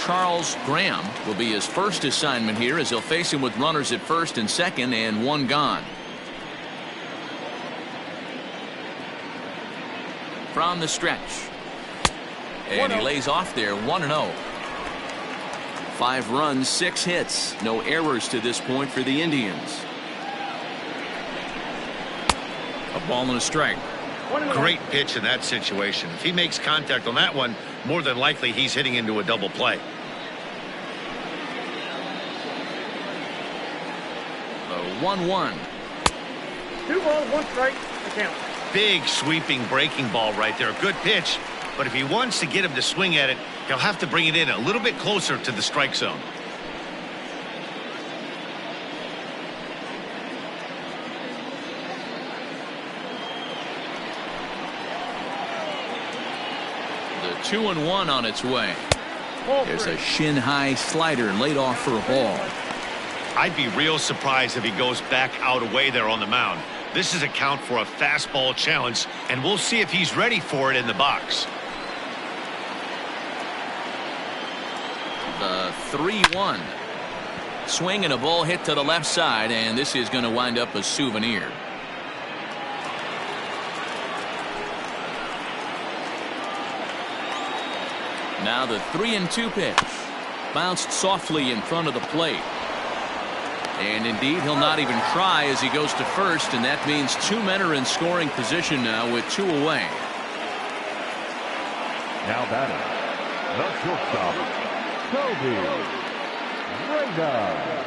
Charles Graham will be his first assignment here as he'll face him with runners at first and second and one gone. From the stretch. And he lays off there 1-0. 5 runs, 6 hits. No errors to this point for the Indians. A ball and a strike. Great pitch in that situation. If he makes contact on that one, more than likely he's hitting into a double play. 1-1. 2 balls, 1 strike, the count. Big sweeping breaking ball right there. Good pitch. But if he wants to get him to swing at it, he'll have to bring it in a little bit closer to the strike zone. The 2-1 on its way. There's a shin-high slider laid off for a ball. I'd be real surprised if he goes back out away there on the mound. This is a count for a fastball challenge, and we'll see if he's ready for it in the box. The 3-1. Swing and a ball hit to the left side, and this is going to wind up a souvenir. Now the 3-2 pitch. Bounced softly in front of the plate. And indeed, he'll not even try as he goes to first, and that means 2 men are in scoring position now with 2 away. Now batting, the shortstop, Toby Reyna.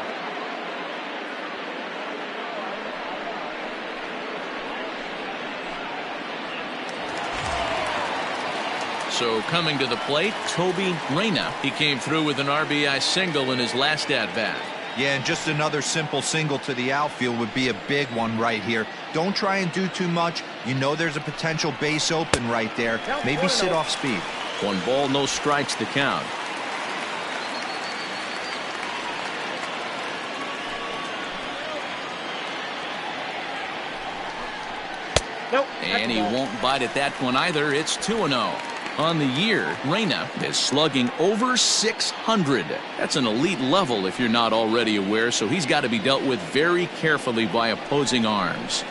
So coming to the plate, Toby Reyna. He came through with an RBI single in his last at-bat. Yeah, and just another simple single to the outfield would be a big one right here. Don't try and do too much. You know there's a potential base open right there. Maybe sit off speed. 1 ball, no strikes to count. Nope. And he won't bite at that one either. It's 2-0. On the year, Reyna is slugging over 600. That's an elite level if you're not already aware, so he's got to be dealt with very carefully by opposing arms.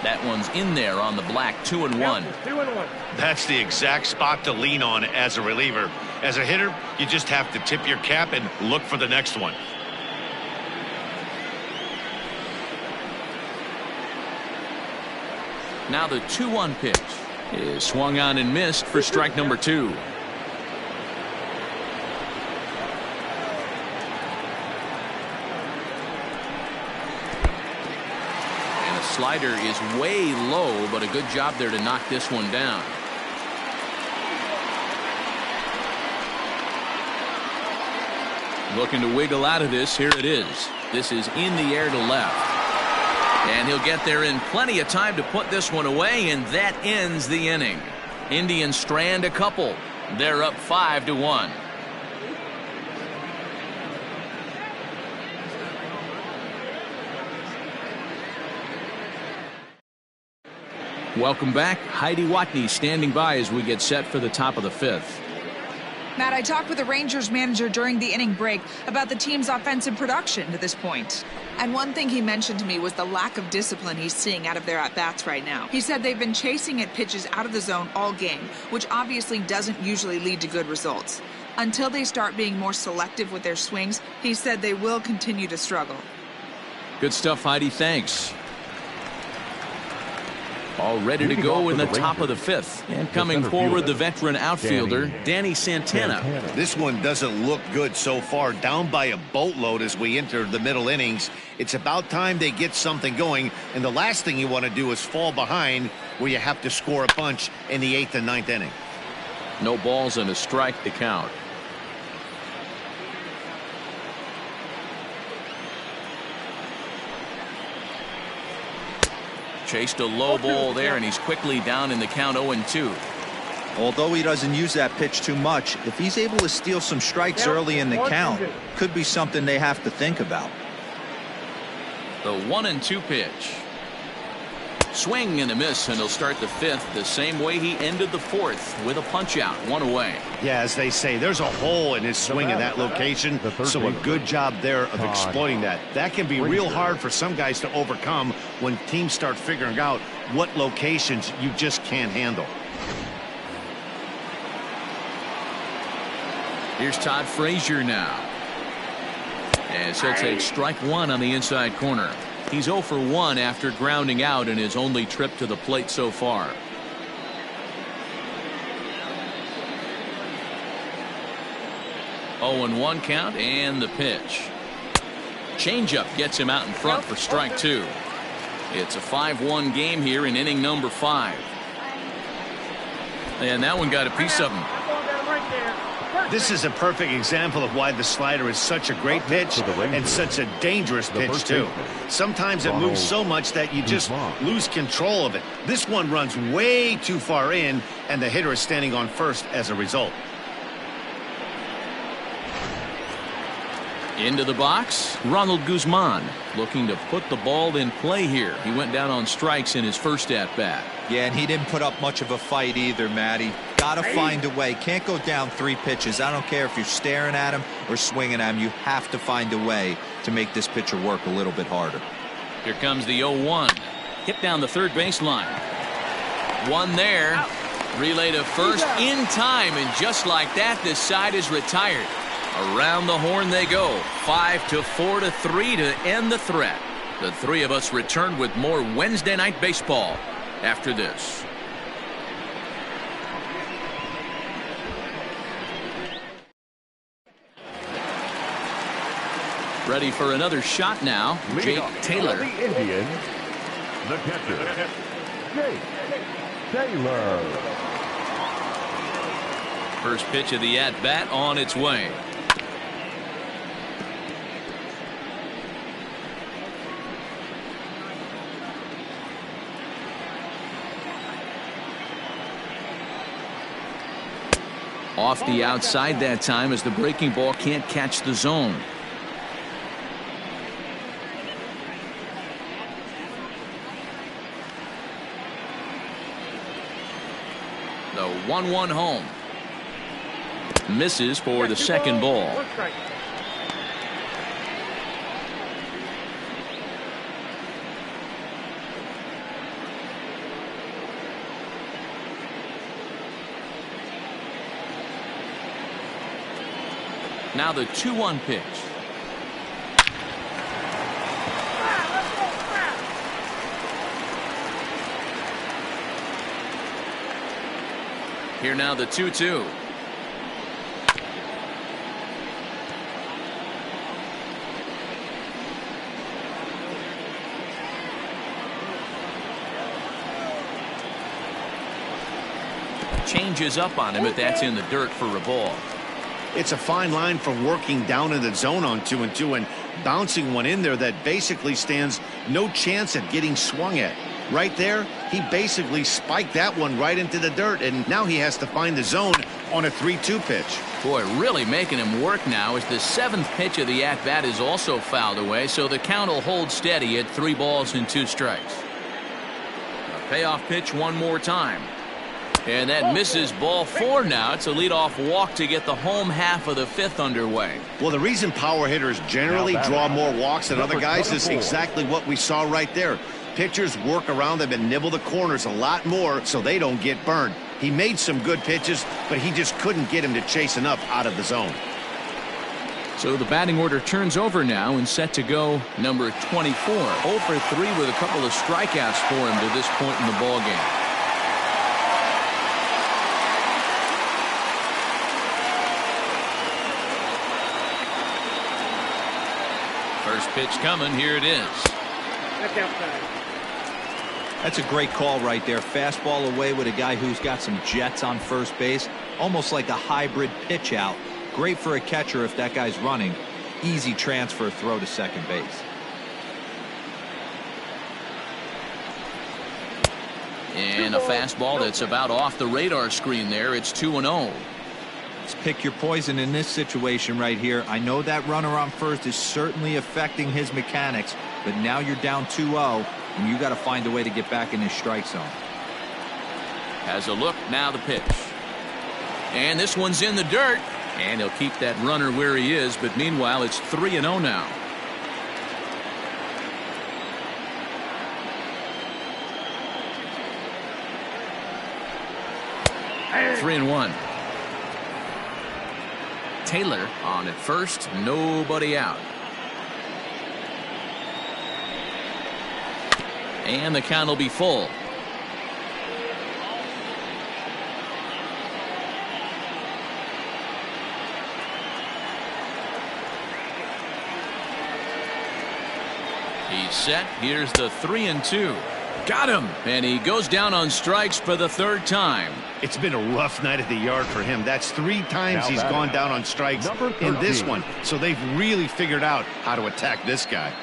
That one's in there on the black. 2-1. 2-1. That's the exact spot to lean on as a reliever. As a hitter, you just have to tip your cap and look for the next one. Now the 2-1 pitch is swung on and missed for strike number 2. And the slider is way low, but a good job there to knock this one down. Looking to wiggle out of this. Here it is. This is in the air to left. And he'll get there in plenty of time to put this one away, and that ends the inning. Indians strand a couple. They're up 5-1. Welcome back. Heidi Watney standing by as we get set for the top of the 5th. Matt, I talked with the Rangers manager during the inning break about the team's offensive production to this point. And one thing he mentioned to me was the lack of discipline he's seeing out of their at-bats right now. He said they've been chasing at pitches out of the zone all game, which obviously doesn't usually lead to good results. Until they start being more selective with their swings, he said they will continue to struggle. Good stuff, Heidi. Thanks. All ready to go in the top of the 5th. And coming forward, the veteran outfielder, Danny Santana. This one doesn't look good so far. Down by a boatload as we enter the middle innings. It's about time they get something going. And the last thing you want to do is fall behind where you have to score a bunch in the 8th and 9th inning. No balls and a strike to count. Chased a low ball there, and he's quickly down in the count 0-2. Although he doesn't use that pitch too much, if he's able to steal some strikes early in the count, could be something they have to think about. The 1-2 pitch. Swing and a miss, and he'll start the 5th the same way he ended the 4th with a punch out. 1 away. Yeah, as they say, there's a hole in his swing in that location, so a good job there of exploiting that. That can be real hard for some guys to overcome when teams start figuring out what locations you just can't handle. Here's Todd Frazier now, as he'll take strike 1 on the inside corner. He's 0 for 1 after grounding out in his only trip to the plate so far. Oh, and 1 count, and the pitch. Changeup gets him out in front for strike 2. It's a 5-1 game here in inning number 5. And that one got a piece of him. This is a perfect example of why the slider is such a great pitch and such a dangerous pitch too. Sometimes it moves so much that you just lose control of it. This one runs way too far in, and the hitter is standing on first as a result. Into the box, Ronald Guzman looking to put the ball in play here. He went down on strikes in his first at-bat. Yeah, and he didn't put up much of a fight either, Matty. Got to find a way. Can't go down 3 pitches. I don't care if you're staring at him or swinging at him. You have to find a way to make this pitcher work a little bit harder. Here comes the 0-1. Hit down the third baseline. One there. Relay to first in time, and just like that, this side is retired. Around the horn they go. 5-4 to 3 to end the threat. The three of us return with more Wednesday Night Baseball after this. Ready for another shot now. Jake Taylor. The Indians, the catcher, Jake Taylor. First pitch of the at-bat on its way. Off the outside that time as the breaking ball can't catch the zone. The 1-1 home. Misses for the second ball. Now the 2-1 pitch. Here now the 2-2. Changes up on him, but that's in the dirt for a ball. It's a fine line from working down in the zone on 2-2 and bouncing one in there that basically stands no chance at getting swung at. Right there, he basically spiked that one right into the dirt, and now he has to find the zone on a 3-2 pitch. Boy, really making him work now as the seventh pitch of the at-bat is also fouled away, so the count will hold steady at 3 balls and 2 strikes. A payoff pitch one more time. And that misses ball 4 now. It's a leadoff walk to get the home half of the 5th underway. Well, the reason power hitters generally draw more walks than other guys is exactly what we saw right there. Pitchers work around them and nibble the corners a lot more so they don't get burned. He made some good pitches, but he just couldn't get him to chase enough out of the zone. So the batting order turns over now and set to go number 24. 0 for 3 with a couple of strikeouts for him to this point in the ballgame. First pitch coming. Here it is. That's a great call right there. Fastball away with a guy who's got some jets on first base. Almost like a hybrid pitch out. Great for a catcher if that guy's running. Easy transfer throw to second base. And a fastball that's about off the radar screen there. It's 2-0. Let's pick your poison in this situation right here. I know that runner on first is certainly affecting his mechanics, but now you're down 2-0, and you got to find a way to get back in his strike zone. Has a look, now the pitch. And this one's in the dirt, and he'll keep that runner where he is, but meanwhile it's 3-0 now. Three and 1. Taylor on at first, nobody out. And the count will be full. He's set. Here's the 3-2. Got him. And he goes down on strikes for the 3rd time. It's been a rough night at the yard for him. That's 3 times he's gone down on strikes in this one. So they've really figured out how to attack this guy.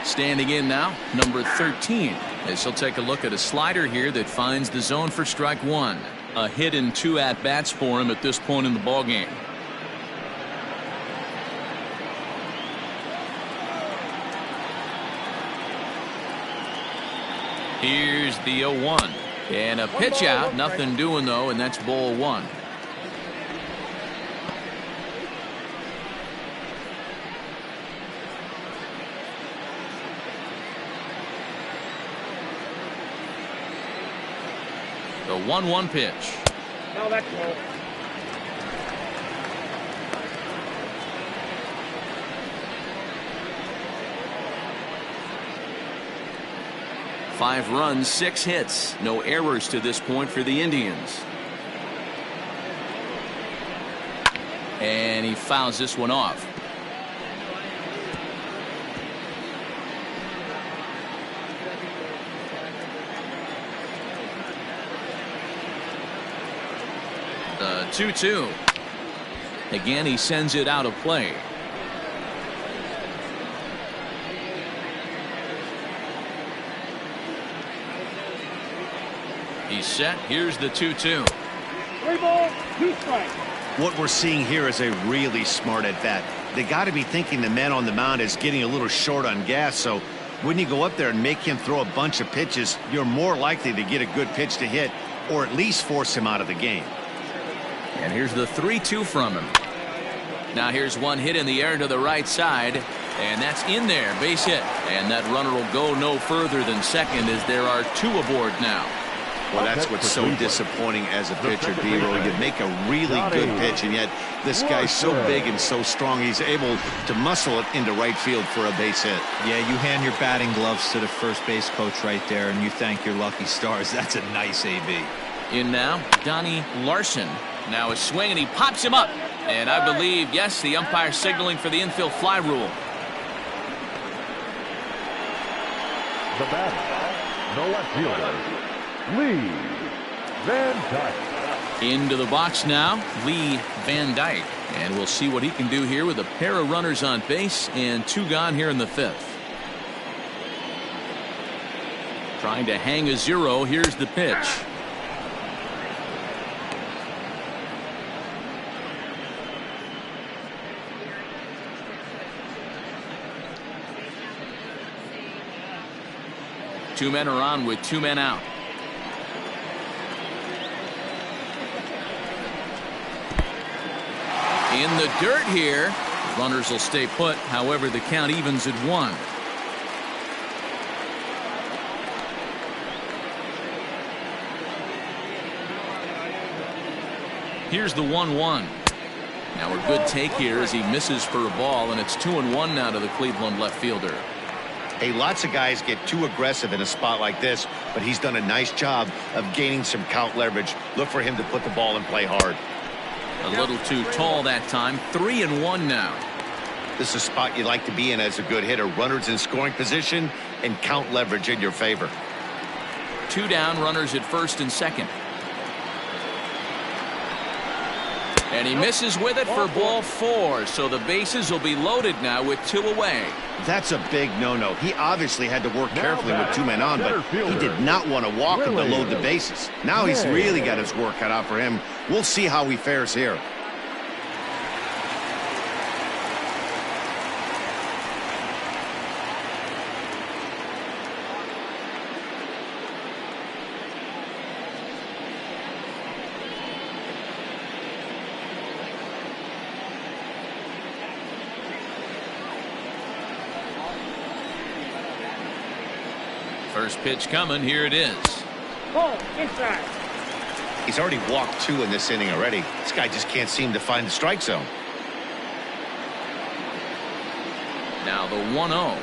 Standing in now, number 13, as he'll take a look at a slider here that finds the zone for strike 1. A hit in 2 at-bats for him at this point in the ballgame. Here's the 0-1. And a pitch out, nothing doing though, and that's ball 1. The 1-1 pitch. Now that's low. Five runs, 6 hits. No errors to this point for the Indians. And he fouls this one off. The 2-2. Again, he sends it out of play. He's set. Here's the 2-2. 3 balls, 2 strikes. What we're seeing here is a really smart at bat. They got to be thinking the man on the mound is getting a little short on gas, so when you go up there and make him throw a bunch of pitches, you're more likely to get a good pitch to hit or at least force him out of the game. And here's the 3-2 from him. Now here's one hit in the air to the right side, and that's in there, base hit. And that runner will go no further than second as there are 2 aboard now. Well, that's what's so disappointing as a pitcher, D-Roll. You make a really good pitch, and yet this guy's so big and so strong, he's able to muscle it into right field for a base hit. Yeah, you hand your batting gloves to the first base coach right there, and you thank your lucky stars. That's a nice AB. In now, Donnie Larson. Now a swing, and he pops him up. And I believe, yes, the umpire signaling for the infield fly rule. The batter, the left fielder, Lee Van Dyke. Into the box now, Lee Van Dyke. And we'll see what he can do here with a pair of runners on base and 2 gone here in the 5th. Trying to hang a 0. Here's the pitch. Two men are on with 2 men out. In the dirt here. Runners will stay put. However, the count evens at 1. Here's the 1-1. Now a good take here as he misses for a ball, and it's 2-1 now to the Cleveland left fielder. Hey, lots of guys get too aggressive in a spot like this, but he's done a nice job of gaining some count leverage. Look for him to put the ball and play hard. A little too tall that time. 3-1 now. This is a spot you like to be in as a good hitter. Runners in scoring position and count leverage in your favor. 2 down, runners at first and second. And he misses with it for ball 4. So the bases will be loaded now with 2 away. That's a big no-no. He obviously had to work carefully with 2 men on, but he did not want to walk him to load the bases. Now he's really got his work cut out for him. We'll see how he fares here. First pitch coming. Here it is. Ball inside. He's already walked 2 in this inning already. This guy just can't seem to find the strike zone. Now the 1-0.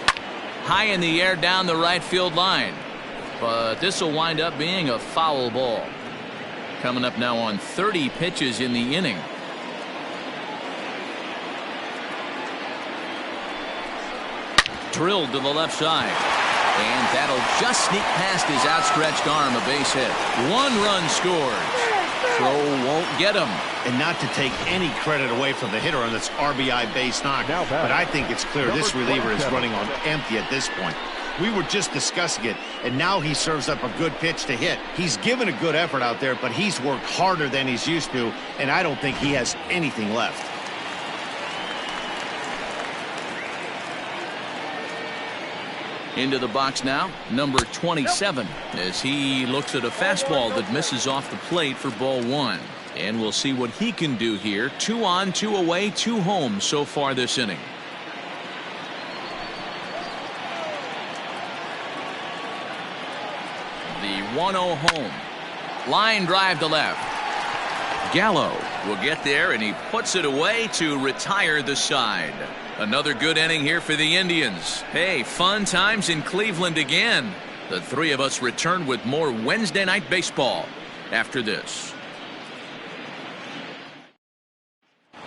High in the air down the right field line. But this will wind up being a foul ball. Coming up now on 30 pitches in the inning. Drilled to the left side. And that'll just sneak past his outstretched arm, a base hit. 1 run scored. Throw won't get him. And not to take any credit away from the hitter on this RBI base knock, but I think it's clear this reliever is running on empty at this point. We were just discussing it, and now he serves up a good pitch to hit. He's given a good effort out there, but he's worked harder than he's used to, and I don't think he has anything left. Into the box now, number 27, as he looks at a fastball that misses off the plate for ball 1. And we'll see what he can do here. 2 on, 2 away, 2 home so far this inning. The 1-0 home. Line drive to left. Gallo will get there, and he puts it away to retire the side. Another good inning here for the Indians. Hey, fun times in Cleveland again. The three of us return with more Wednesday Night Baseball after this.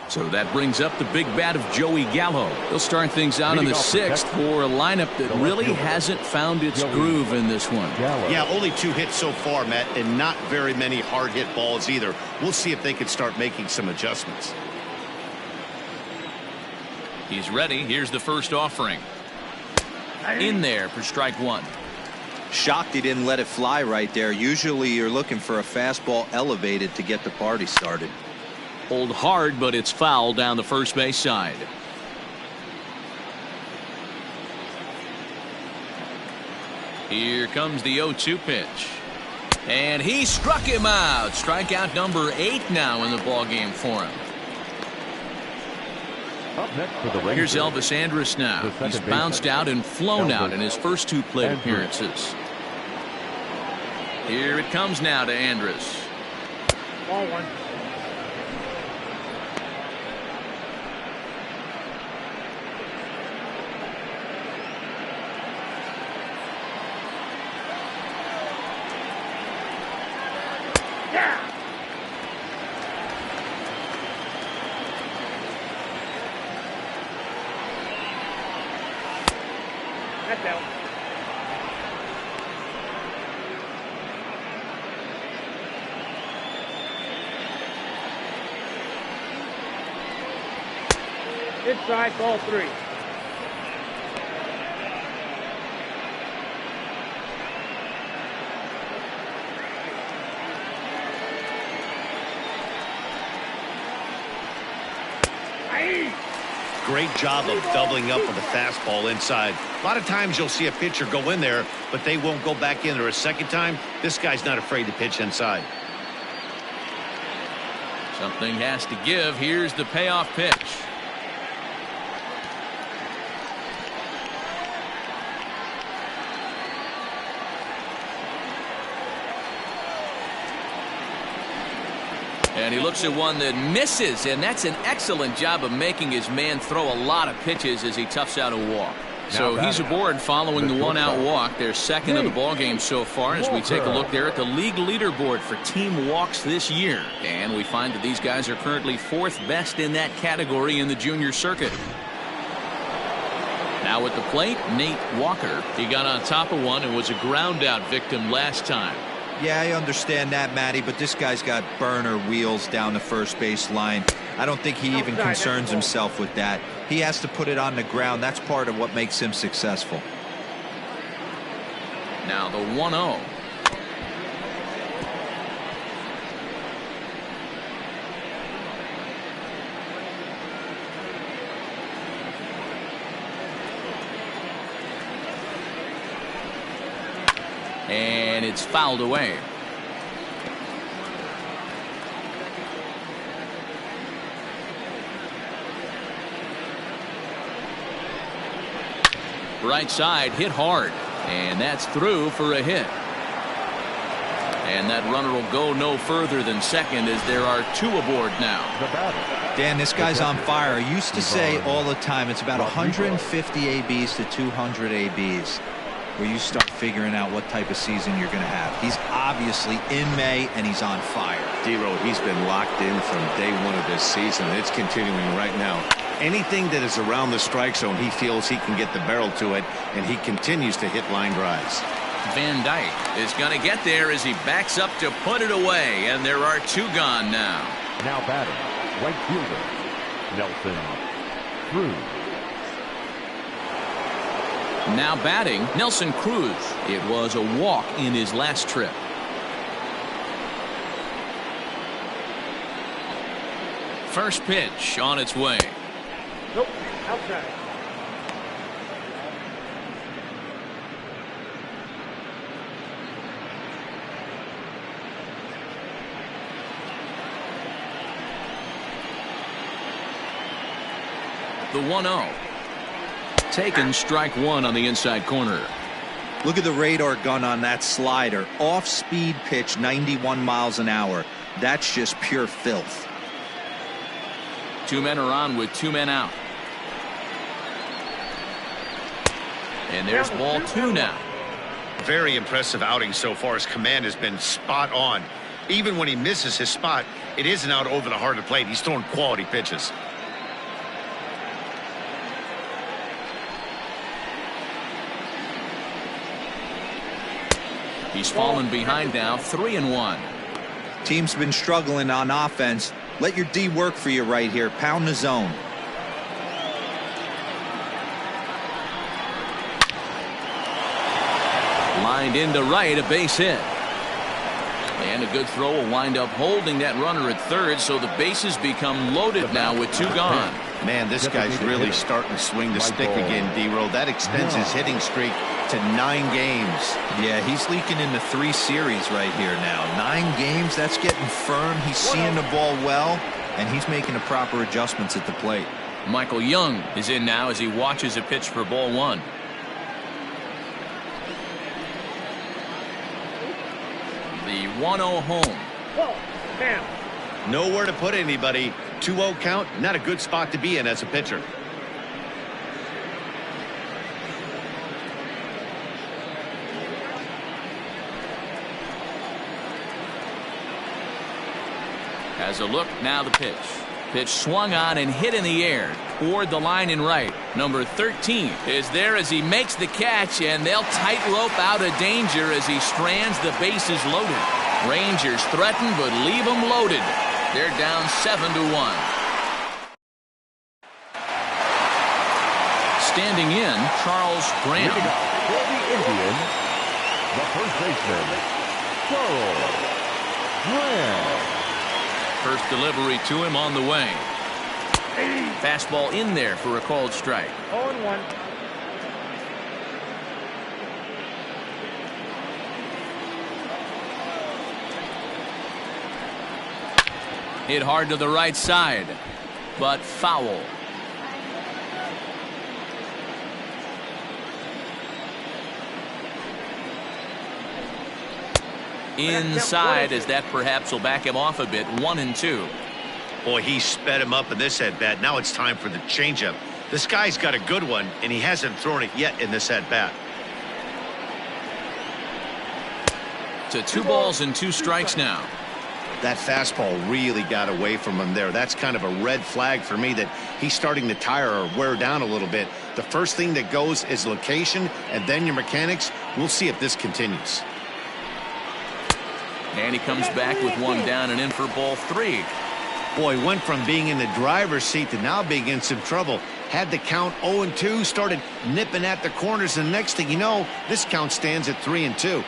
So that brings up the big bat of Joey Gallo. He'll start things out in the sixth for a lineup that really hasn't found its groove in this one. Yeah, only 2 hits so far, Matt, and not very many hard hit balls either. We'll see if they can start making some adjustments. He's ready. Here's the first offering. In there for strike one. Shocked he didn't let it fly right there. Usually you're looking for a fastball elevated to get the party started. Pulled hard, but it's foul down the first base side. Here comes the 0-2 pitch. And he struck him out. Strikeout number 8 now in the ballgame for him. Up next for the Rangers, here's Elvis Andrus now. He's bounced out and flown out in his first 2 plate appearances. Here it comes now to Andrus. Ball 1. That's out. Inside, ball 3. Great job of doubling up with a fastball inside. A lot of times you'll see a pitcher go in there, but they won't go back in there a second time. This guy's not afraid to pitch inside. Something has to give. Here's the payoff pitch. And he looks at one that misses, and that's an excellent job of making his man throw a lot of pitches as he toughs out a walk. So he's aboard following the 1-out walk. They're second of the ballgame so far as we take a look there at the league leaderboard for team walks this year. And we find that these guys are currently 4th best in that category in the junior circuit. Now at the plate, Nate Walker. He got on top of one and was a ground out victim last time. Yeah, I understand that, Matty, but this guy's got burner wheels down the first base line. I don't think he even concerns himself with that. He has to put it on the ground. That's part of what makes him successful. Now the 1-0. And it's fouled away. Right side hit hard, and that's through for a hit. And that runner will go no further than second as there are 2 aboard now. Dan, this guy's on fire. I used to say all the time it's about 150 ABs to 200 ABs where you start figuring out what type of season you're going to have. He's obviously in May, and he's on fire. D-Row, he's been locked in from day 1 of this season. It's continuing right now. Anything that is around the strike zone, he feels he can get the barrel to it, and he continues to hit line drives. Van Dyke is going to get there as he backs up to put it away, and there are 2 gone now. Now batting, right fielder, Nelson Cruz. Now batting, Nelson Cruz. It was a walk in his last trip. First pitch on its way. Nope, outside. The 1-0. Taken strike 1 on the inside corner. Look at the radar gun on that slider. Off-speed pitch, 91 miles an hour. That's just pure filth. 2 men are on with 2 men out. And there's ball 2 now. Very impressive outing so far. His command has been spot on. Even when he misses his spot, it isn't out over the heart of the plate. He's throwing quality pitches. He's fallen behind now, 3-1. Team's been struggling on offense. Let your D work for you right here. Pound the zone. Lined into right, a base hit. And a good throw will wind up holding that runner at third, so the bases become loaded now with 2 gone. Man, this guy's really starting to swing the stick again, D-Roll. That extends his hitting streak to 9 games. Yeah, he's leaking into 3 series right here now. 9 games, that's getting firm. He's seeing the ball well, and he's making the proper adjustments at the plate. Michael Young is in now as he watches a pitch for ball 1. The 1-0 home. Whoa, damn. Nowhere to put anybody. 2-0 count, not a good spot to be in as a pitcher. Has a look, now the pitch. Pitch swung on and hit in the air toward the line in right. Number 13 is there as he makes the catch, and they'll tightrope out of danger as he strands the bases loaded. Rangers threaten but leave them loaded. They're down 7-1. Standing in, Charles Graham. For the Indians, the first baseman, Charles Graham. First delivery to him on the way. Fastball in there for a called strike. 0-1. Hit hard to the right side, but foul. Inside, as that perhaps will back him off a bit. 1-2. Boy, he sped him up in this at-bat. Now it's time for the changeup. This guy's got a good one, and he hasn't thrown it yet in this at-bat. To 2 balls and 2 strikes now. That fastball really got away from him there. That's kind of a red flag for me that he's starting to tire or wear down a little bit. The first thing that goes is location, and then your mechanics. We'll see if this continues. And he comes back with 1 down and in for ball 3. Boy, went from being in the driver's seat to now being in some trouble. Had the count 0-2, started nipping at the corners, and next thing you know, this count stands at 3-2.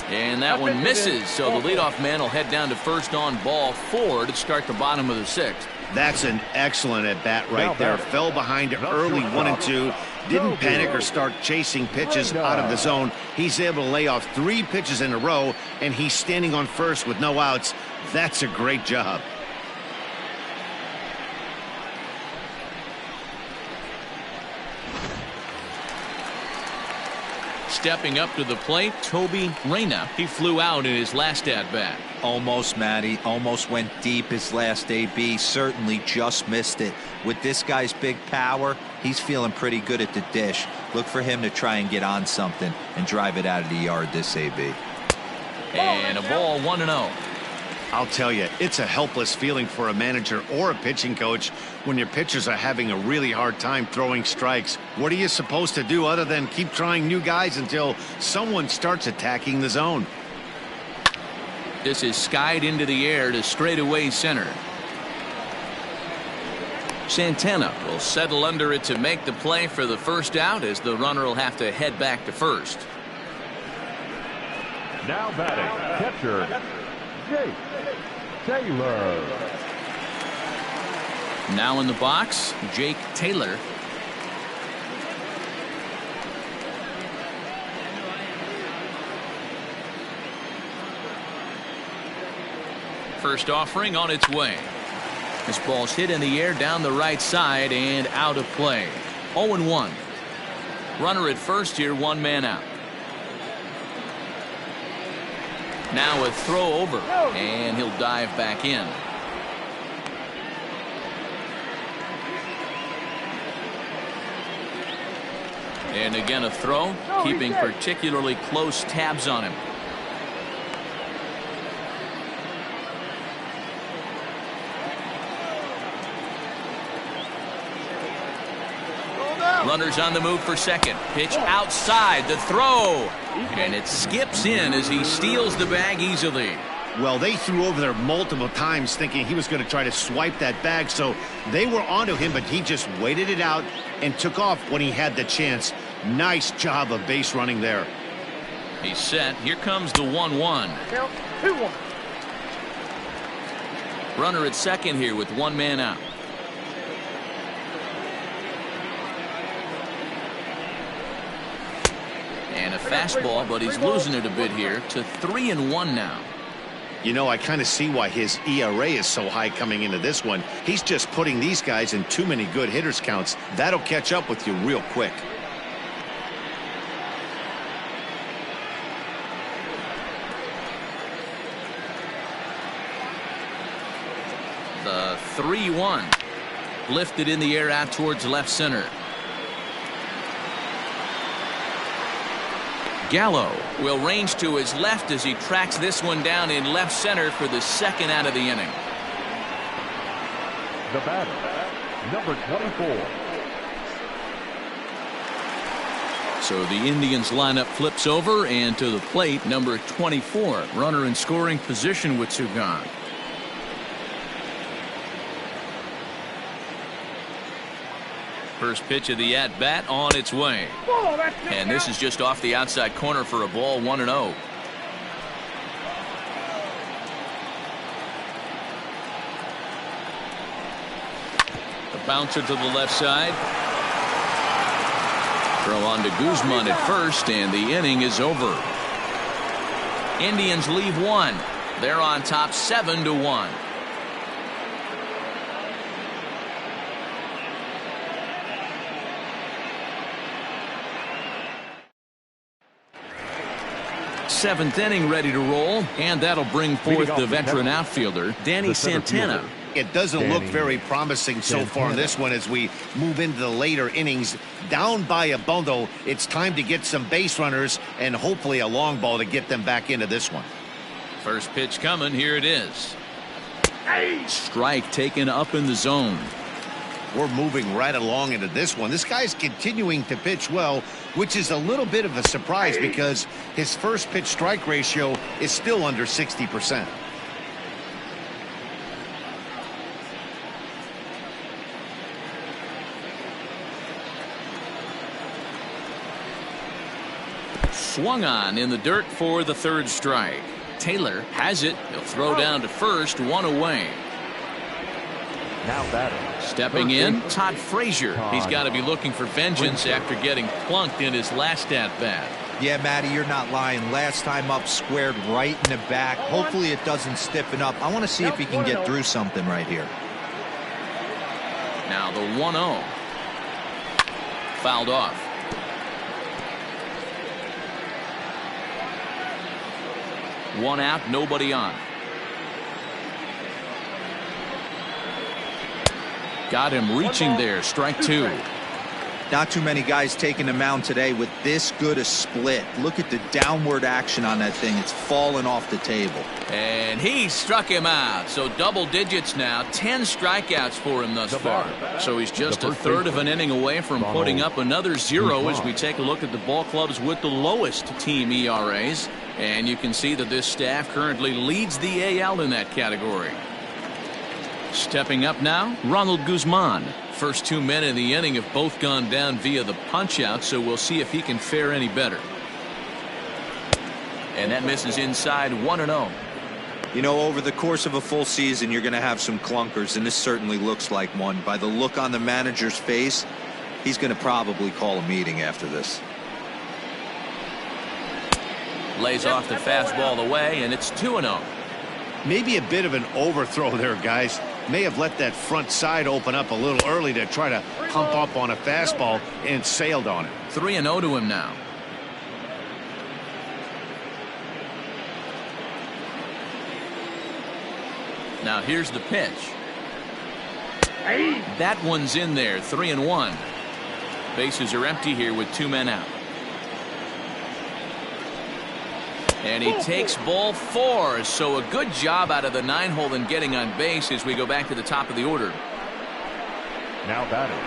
And that one misses, so the leadoff man will head down to first on ball 4 to start the bottom of the 6th. That's an excellent at-bat right there. Fell behind early 1-2. Didn't panic or start chasing pitches out of the zone. He's able to lay off 3 pitches in a row, and he's standing on first with no outs. That's a great job. Stepping up to the plate, Toby Reyna. He flew out in his last at-bat. Almost, Matty. Almost went deep his last AB. Certainly just missed it. With this guy's big power, he's feeling pretty good at the dish. Look for him to try and get on something and drive it out of the yard this AB. And a ball, 1-0. I'll tell you, it's a helpless feeling for a manager or a pitching coach when your pitchers are having a really hard time throwing strikes. What are you supposed to do other than keep trying new guys until someone starts attacking the zone? This is skied into the air to straightaway center. Santana will settle under it to make the play for the first out, as the runner will have to head back to first. Now batting, catcher, Jake Taylor. Now in the box, Jake Taylor. First offering on its way. This ball's hit in the air down the right side and out of play. 0-1. Runner at first here, 1 man out. Now a throw over, and he'll dive back in. And again a throw, keeping particularly close tabs on him. Runners on the move for second. Pitch outside, the throw. And it skips in as he steals the bag easily. Well, they threw over there multiple times thinking he was going to try to swipe that bag, so they were onto him, but he just waited it out and took off when he had the chance. Nice job of base running there. He's set. Here comes the 1-1. Count 2-1. Runner at second here with 1 man out. And a fastball, but he's losing it a bit here to 3-1 now. You know, I kind of see why his ERA is so high coming into this one. He's just putting these guys in too many good hitters counts. That'll catch up with you real quick. The 3-1. Lifted in the air out towards left center. Gallo will range to his left as he tracks this one down in left center for the second out of the inning. The batter, number 24. So the Indians lineup flips over, and to the plate, number 24. Runner in scoring position with 2 gone. First pitch of the at-bat on its way. And this is just off the outside corner for a ball, 1-0. The bouncer to the left side. Throw on to Guzman at first, and the inning is over. Indians leave 1. They're on top 7-1. Seventh inning ready to roll, and that'll bring forth the veteran outfielder, Danny Santana. It doesn't look very promising so far in this one as we move into the later innings. Down by a bundle, it's time to get some base runners and hopefully a long ball to get them back into this one. First pitch coming, here it is. Strike taken up in the zone. We're moving right along into this one. This guy's continuing to pitch well, which is a little bit of a surprise because his first pitch strike ratio is still under 60%. Swung on in the dirt for the 3rd strike. Taylor has it. He'll throw down to first, 1 away. Now batter. Stepping in, Todd Frazier. He's got to be looking for vengeance after getting plunked in his last at-bat. Yeah, Matty, you're not lying. Last time up, squared right in the back. Hopefully it doesn't stiffen up. I want to see if he can get through something right here. Now the 1-0. Fouled off. One out, nobody on. Got him reaching there. Strike 2. Not too many guys taking the mound today with this good a split. Look at the downward action on that thing. It's falling off the table. And he struck him out. So double digits now. 10 strikeouts for him thus far. So he's just a third of an inning away from putting up another 0 as we take a look at the ball clubs with the lowest team ERAs. And you can see that this staff currently leads the AL in that category. Stepping up now, Ronald Guzman. First 2 men in the inning have both gone down via the punch-out, so we'll see if he can fare any better. And that misses inside, 1-0. You know, over the course of a full season, you're going to have some clunkers, and this certainly looks like one. By the look on the manager's face, he's going to probably call a meeting after this. Lays off the fastball away, and it's 2-0. Maybe a bit of an overthrow there, guys. May have let that front side open up a little early to try to pump up on a fastball and sailed on it. 3-0 to him now. Now here's the pitch. That one's in there. 3-1. Bases are empty here with 2 men out. And he takes ball 4. So a good job out of the 9-hole in getting on base as we go back to the top of the order. Now batting,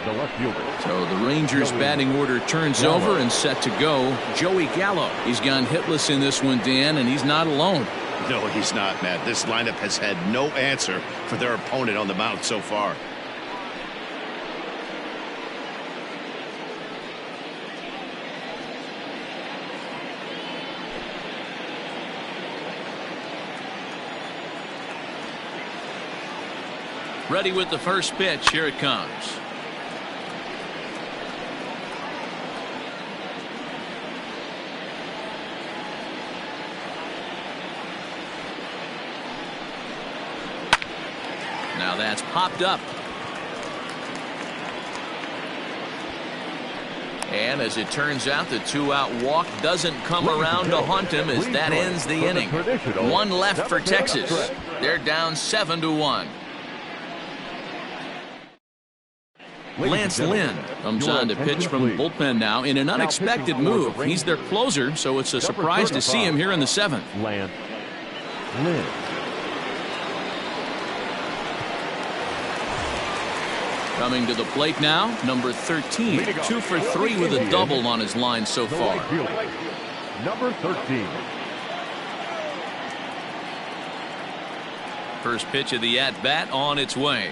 the left fielder. So the Rangers batting order turns over and set to go. Joey Gallo. He's gone hitless in this one, Dan, and he's not alone. No, he's not, Matt. This lineup has had no answer for their opponent on the mound so far. Ready with the first pitch. Here it comes. Now that's popped up. And as it turns out, the 2-out walk doesn't come around to haunt him as that ends the inning. 1 left for Texas. They're down 7-1. Lance Lynn comes on to pitch from the bullpen now in an unexpected move. He's their closer, so it's a surprise to see him here in the 7th. Lance Lynn. Coming to the plate now, number 13. 2 for 3 with a double on his line so far. Number 13. First pitch of the at-bat on its way.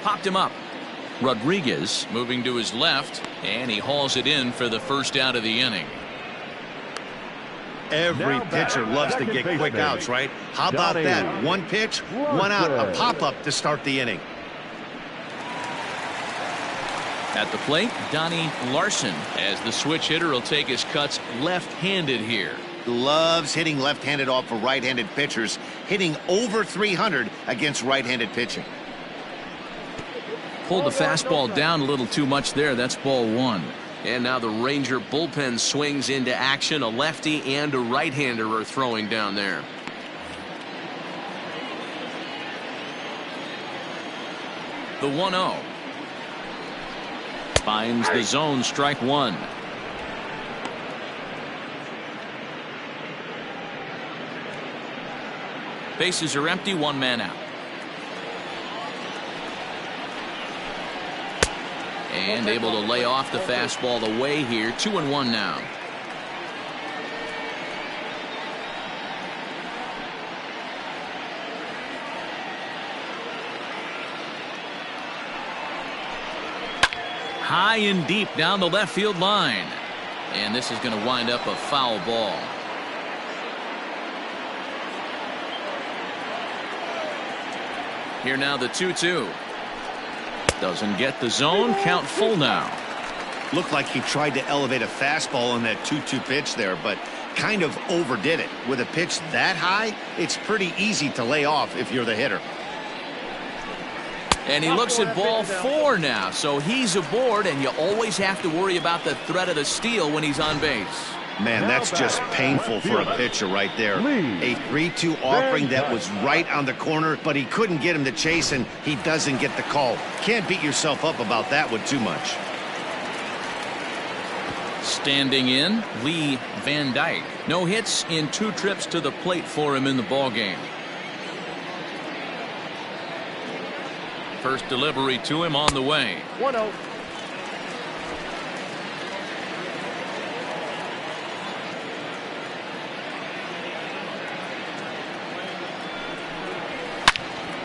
Popped him up. Rodriguez moving to his left, and he hauls it in for the first out of the inning. Every pitcher loves to get quick outs, right? How about that? 1 pitch, 1 out, a pop-up to start the inning. At the plate, Donnie Larson, as the switch hitter will take his cuts left-handed here. Loves hitting left-handed off of right-handed pitchers, hitting over 300 against right-handed pitching. Pulled the fastball down a little too much there. That's ball 1. And now the Ranger bullpen swings into action. A lefty and a right-hander are throwing down there. The 1-0. Finds the zone, strike 1. Bases are empty, 1 man out. And able to lay off the fastball away here. 2-1 now. High and deep down the left field line. And this is going to wind up a foul ball. Here now the 2-2. Doesn't get the zone. Count full now. Looked like he tried to elevate a fastball on that 2-2 pitch there, but kind of overdid it. With a pitch that high, it's pretty easy to lay off if you're the hitter. And he looks at ball 4 now, so he's aboard, and you always have to worry about the threat of the steal when he's on base. Man, that's just painful for a pitcher right there. A 3-2 offering that was right on the corner, but he couldn't get him to chase, and he doesn't get the call. Can't beat yourself up about that one too much. Standing in, Lee Van Dyke. No hits in 2 trips to the plate for him in the ballgame. First delivery to him on the way. 1-0.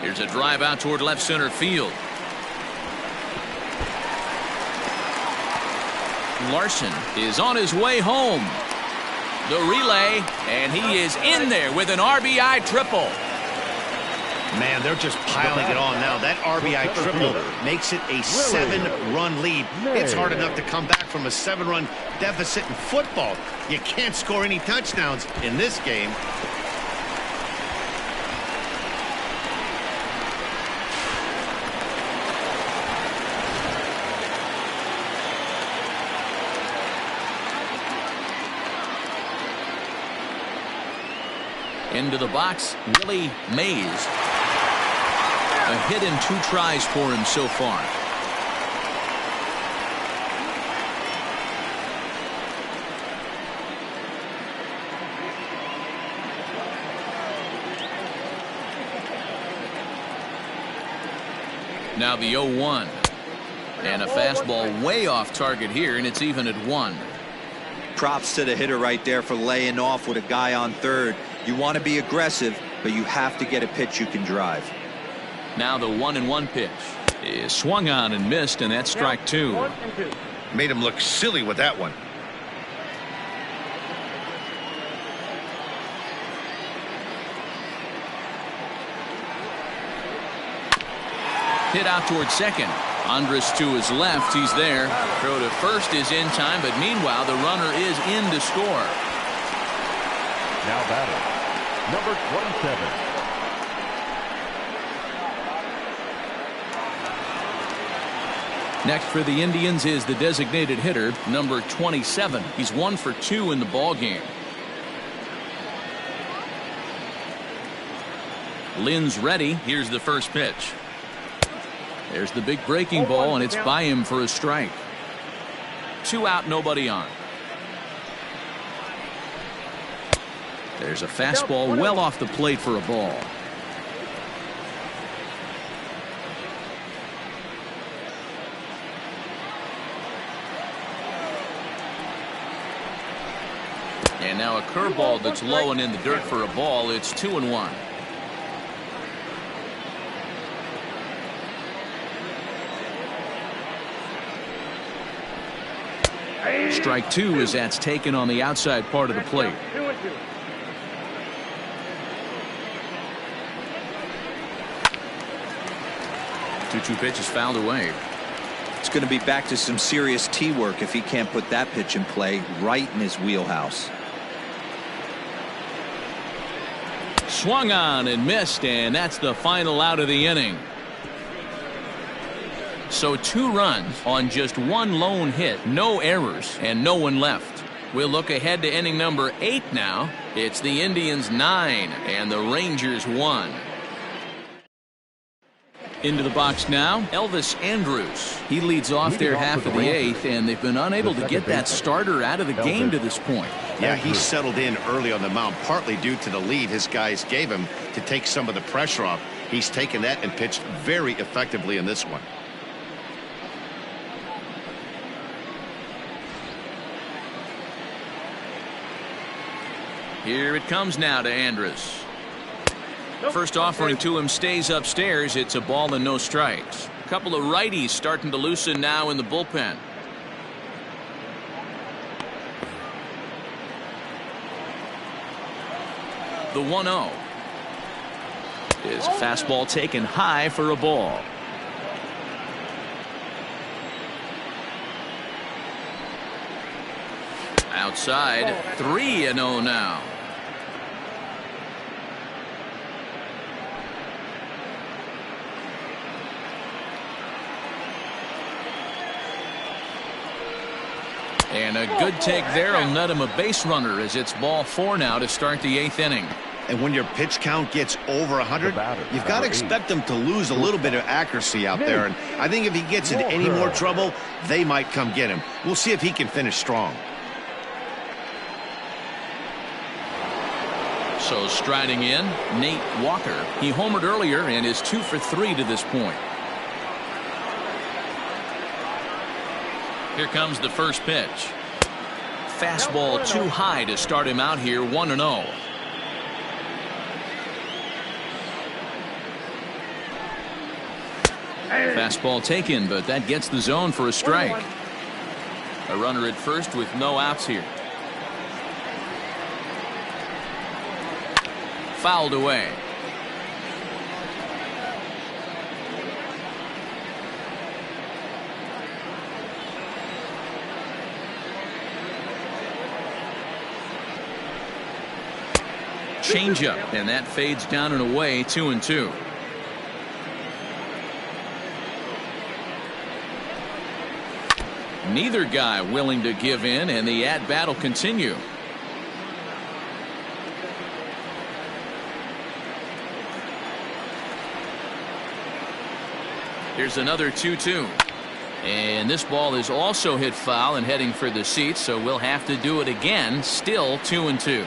Here's a drive out toward left center field. Larson is on his way home. The relay, and he is in there with an RBI triple. Man, they're just piling it on now. That RBI triple makes it a 7-run lead. It's hard enough to come back from a 7-run deficit in football. You can't score any touchdowns in this game. Into the box, Willie Mays. A hit in 2 tries for him so far. Now the 0-1. And a fastball way off target here, and it's even at 1. Props to the hitter right there for laying off with a guy on third. You want to be aggressive, but you have to get a pitch you can drive. Now the 1-1 pitch is swung on and missed, and that's strike 2. 1 and 2. Made him look silly with that one. Hit out towards second. Andrus to his left. He's there. Throw to first is in time, but meanwhile the runner is in to score. Now batting, number 27. Next for the Indians is the designated hitter, number 27. He's 1 for 2 in the ball game. Lynn's ready. Here's the first pitch. There's the big breaking ball, and it's by him for a strike. 2 out, nobody on. There's a fastball well off the plate for a ball. And now a curveball that's low and in the dirt for a ball. It's 2-1. Strike 2 as that's taken on the outside part of the plate. 2 and 2. 2-2 pitch is fouled away. It's going to be back to some serious tee work if he can't put that pitch in play right in his wheelhouse. Swung on and missed, and that's the final out of the inning. So 2 runs on just 1 lone hit, no errors, and no one left. We'll look ahead to inning number 8 now. It's the Indians 9 and the Rangers 1. Into the box now, Elvis Andrus. He leads off their half of the 8th, and they've been unable to get that starter out of the game to this point. Yeah, he settled in early on the mound, partly due to the lead his guys gave him to take some of the pressure off. He's taken that and pitched very effectively in this one. Here it comes now to Andrus. First offering to him stays upstairs. It's a ball and no strikes. A couple of righties starting to loosen now in the bullpen. The 1-0 is a fastball taken high for a ball. Outside, 3-0 now. And a good take there will net him a base runner as it's ball 4 now to start the 8th inning. And when your pitch count gets over 100, you've got to expect them to lose a little bit of accuracy out there. And I think if he gets in any more trouble, they might come get him. We'll see if he can finish strong. So striding in, Nate Walker. He homered earlier and is 2 for 3 to this point. Here comes the first pitch. Fastball too high to start him out here, 1-0. Fastball taken, but that gets the zone for a strike. A runner at first with no outs here. Fouled away. Changeup, and that fades down and away, 2-2. Neither guy willing to give in, and the at-bat will continue. Here's another 2-2. And this ball is also hit foul and heading for the seats, so we'll have to do it again. Still 2-2.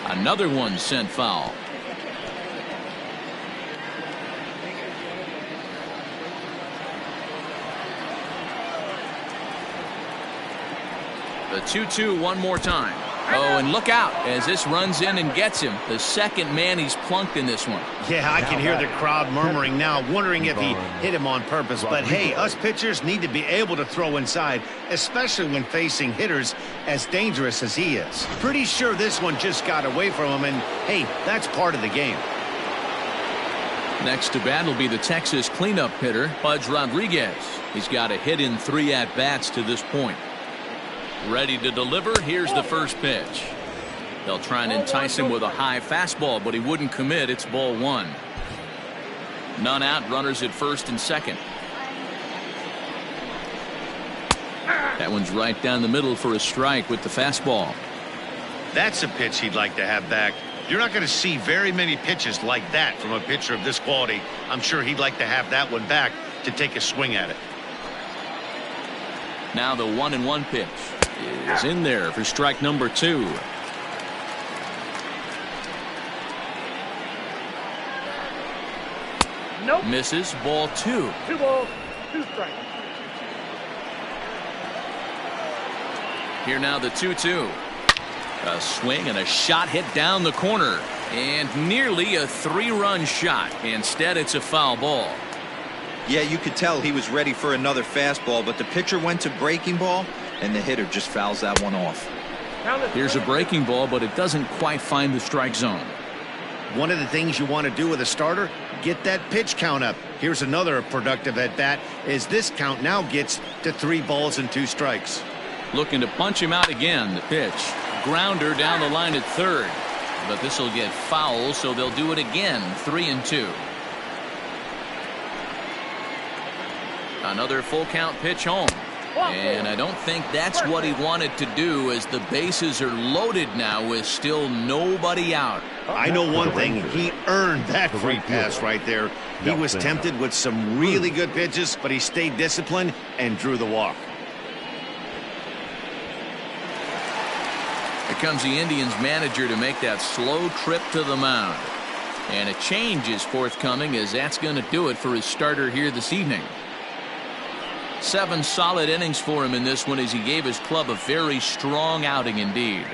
Another one sent foul. The 2-2 one more time. Oh, and look out as this runs in and gets him. The second man he's plunked in this one. Yeah, I can hear the crowd murmuring now, wondering if he hit him on purpose. But hey, us pitchers need to be able to throw inside, especially when facing hitters as dangerous as he is. Pretty sure this one just got away from him, and hey, that's part of the game. Next to bat will be the Texas cleanup hitter, Pudge Rodriguez. He's got a hit in 3 at-bats to this point. Ready to deliver. Here's the first pitch. They'll try and entice him with a high fastball, but he wouldn't commit. It's ball 1. None out, runners at first and second. That one's right down the middle for a strike with the fastball. That's a pitch he'd like to have back. You're not going to see very many pitches like that from a pitcher of this quality. I'm sure he'd like to have that one back to take a swing at it. Now the 1-1 pitch is in there for strike number 2. Nope. Misses. Ball 2. 2 balls, 2 strikes. Here now the 2-2. A swing and a shot hit down the corner, and nearly a 3-run shot. Instead, it's a foul ball. Yeah, you could tell he was ready for another fastball, but the pitcher went to breaking ball, and the hitter just fouls that one off. Here's a breaking ball, but it doesn't quite find the strike zone. One of the things you want to do with a starter, get that pitch count up. Here's another productive at bat as this count now gets to 3 balls and 2 strikes. Looking to punch him out again. The pitch. Grounder down the line at third. But this will get foul, so they'll do it again. 3-2. Another full count pitch home. And I don't think that's what he wanted to do, as the bases are loaded now with still nobody out. I know one thing. He earned that free pass right there. He was tempted with some really good pitches, but he stayed disciplined and drew the walk. Here comes the Indians manager to make that slow trip to the mound. And a change is forthcoming, as that's going to do it for his starter here this evening. 7 solid innings for him in this one, as he gave his club a very strong outing indeed.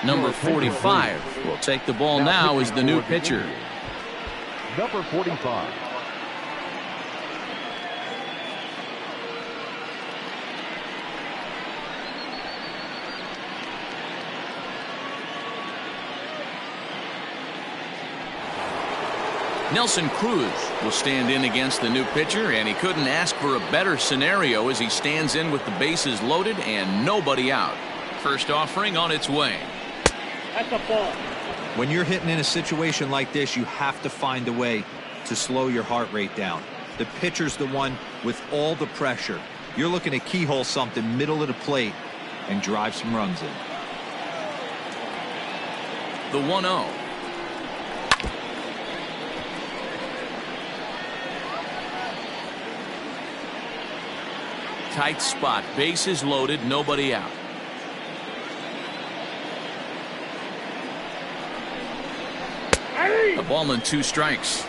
Number 45 will take the ball now as the new pitcher. Number 45. Nelson Cruz will stand in against the new pitcher, and he couldn't ask for a better scenario as he stands in with the bases loaded and nobody out. First offering on its way. That's a ball. When you're hitting in a situation like this, you have to find a way to slow your heart rate down. The pitcher's the one with all the pressure. You're looking to keyhole something middle of the plate and drive some runs in. The 1-0. Tight spot, bases loaded, nobody out. A ball and 2 strikes.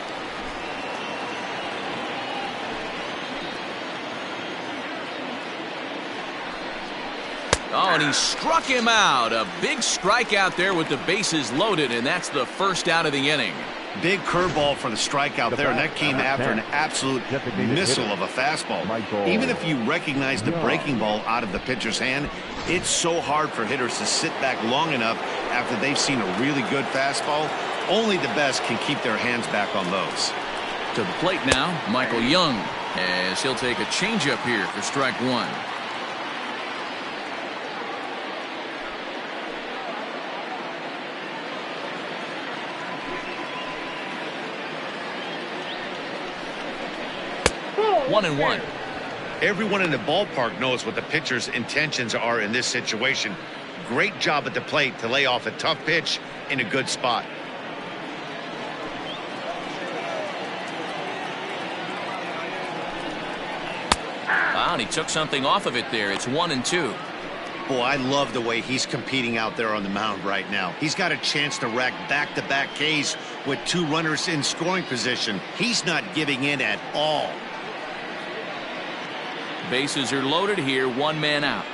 Oh, and he struck him out. A big strikeout there with the bases loaded, and that's the first out of the inning. Big curveball for the strikeout there, and that came after an absolute missile of a fastball. Even if you recognize the breaking ball out of the pitcher's hand, it's so hard for hitters to sit back long enough after they've seen a really good fastball. Only the best can keep their hands back on those. To the plate now, Michael Young, as he'll take a changeup here for strike 1. One and one. Everyone in the ballpark knows what the pitcher's intentions are in this situation. Great job at the plate to lay off a tough pitch in a good spot. Wow, and he took something off of it there. It's 1-2. Boy, I love the way he's competing out there on the mound right now. He's got a chance to rack back-to-back Ks with 2 runners in scoring position. He's not giving in at all. Bases are loaded here, 1 man out.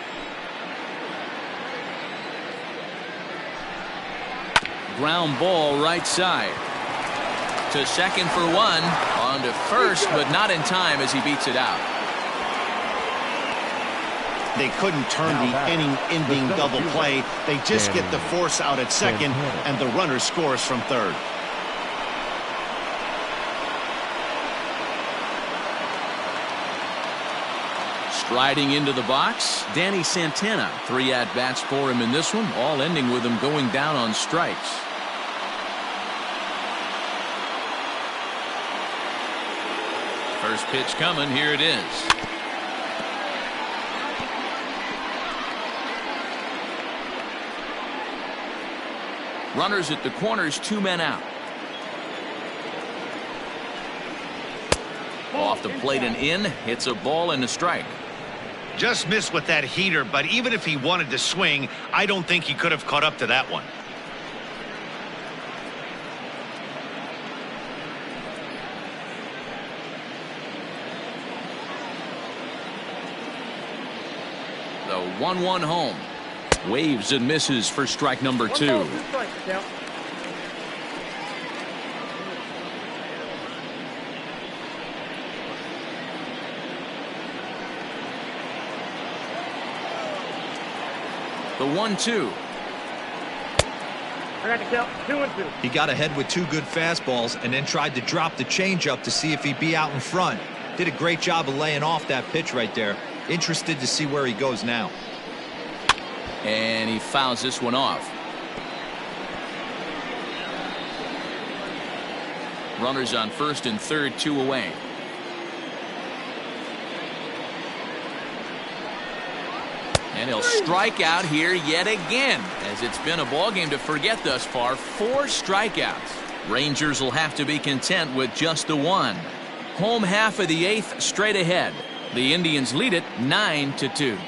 Ground ball right side. To second for 1. On to first, but not in time as he beats it out. They couldn't turn the inning-ending double play. They just get the force out at second, and the runner scores from third. Striding into the box, Danny Santana. 3 at-bats for him in this one, all ending with him going down on strikes. First pitch coming, here it is. Runners at the corners, 2 men out. Off the plate and in, hits a ball and a strike. Just missed with that heater, but even if he wanted to swing, I don't think he could have caught up to that one. The 1-1 home. Waves and misses for strike number 2. The 1-2. I got to count 2-2. He got ahead with 2 good fastballs and then tried to drop the changeup to see if he'd be out in front. Did a great job of laying off that pitch right there. Interested to see where he goes now. And he fouls this one off. Runners on first and third, 2 away. And he'll strike out here yet again, as it's been a ball game to forget thus far. 4 strikeouts. Rangers will have to be content with just the 1. Home half of the 8th straight ahead. The Indians lead it 9-2.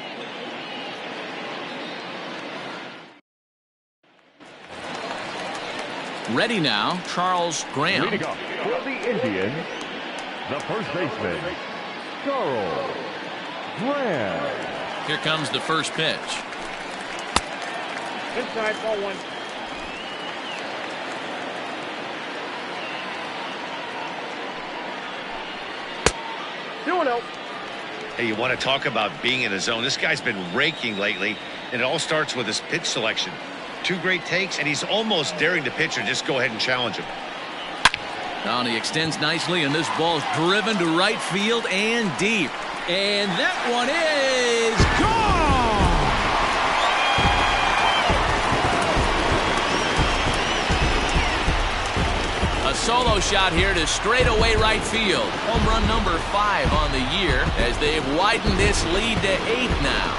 Ready now, Charles Graham. Leading up for the Indians, the first baseman, Charles Graham. Here comes the first pitch. Inside, ball 1. Hey, you want to talk about being in a zone? This guy's been raking lately, and it all starts with his pitch selection. 2 great takes, and he's almost daring the pitcher just go ahead and challenge him. Now he extends nicely, and this ball's driven to right field and deep. And that one is gone! A solo shot here to straightaway right field. Home run number 5 on the year, as they've widened this lead to 8 now.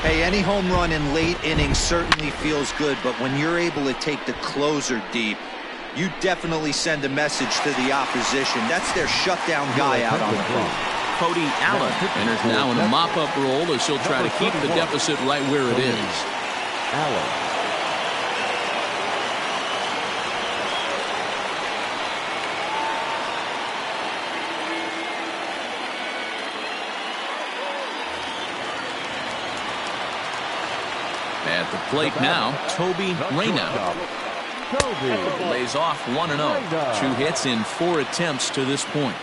Hey, any home run in late innings certainly feels good, but when you're able to take the closer deep, you definitely send a message to the opposition. That's their shutdown guy out on the phone. Cody Allen enters now in a mop-up role as he'll try to keep the deficit right where it is. Allen. At the plate now, Toby Reyna. Lays off 1-0. 2 hits in 4 attempts to this point.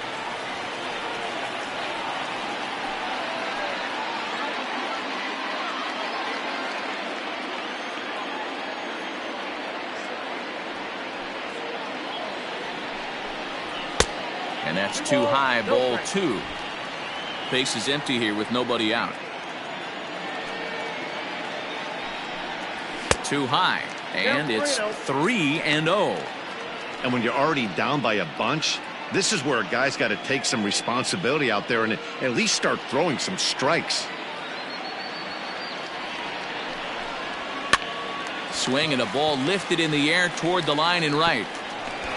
And that's too high, ball 2. Base is empty here with nobody out. Too high, and it's 3-0. And when you're already down by a bunch, this is where a guy's got to take some responsibility out there and at least start throwing some strikes. Swing and a ball lifted in the air toward the line and right.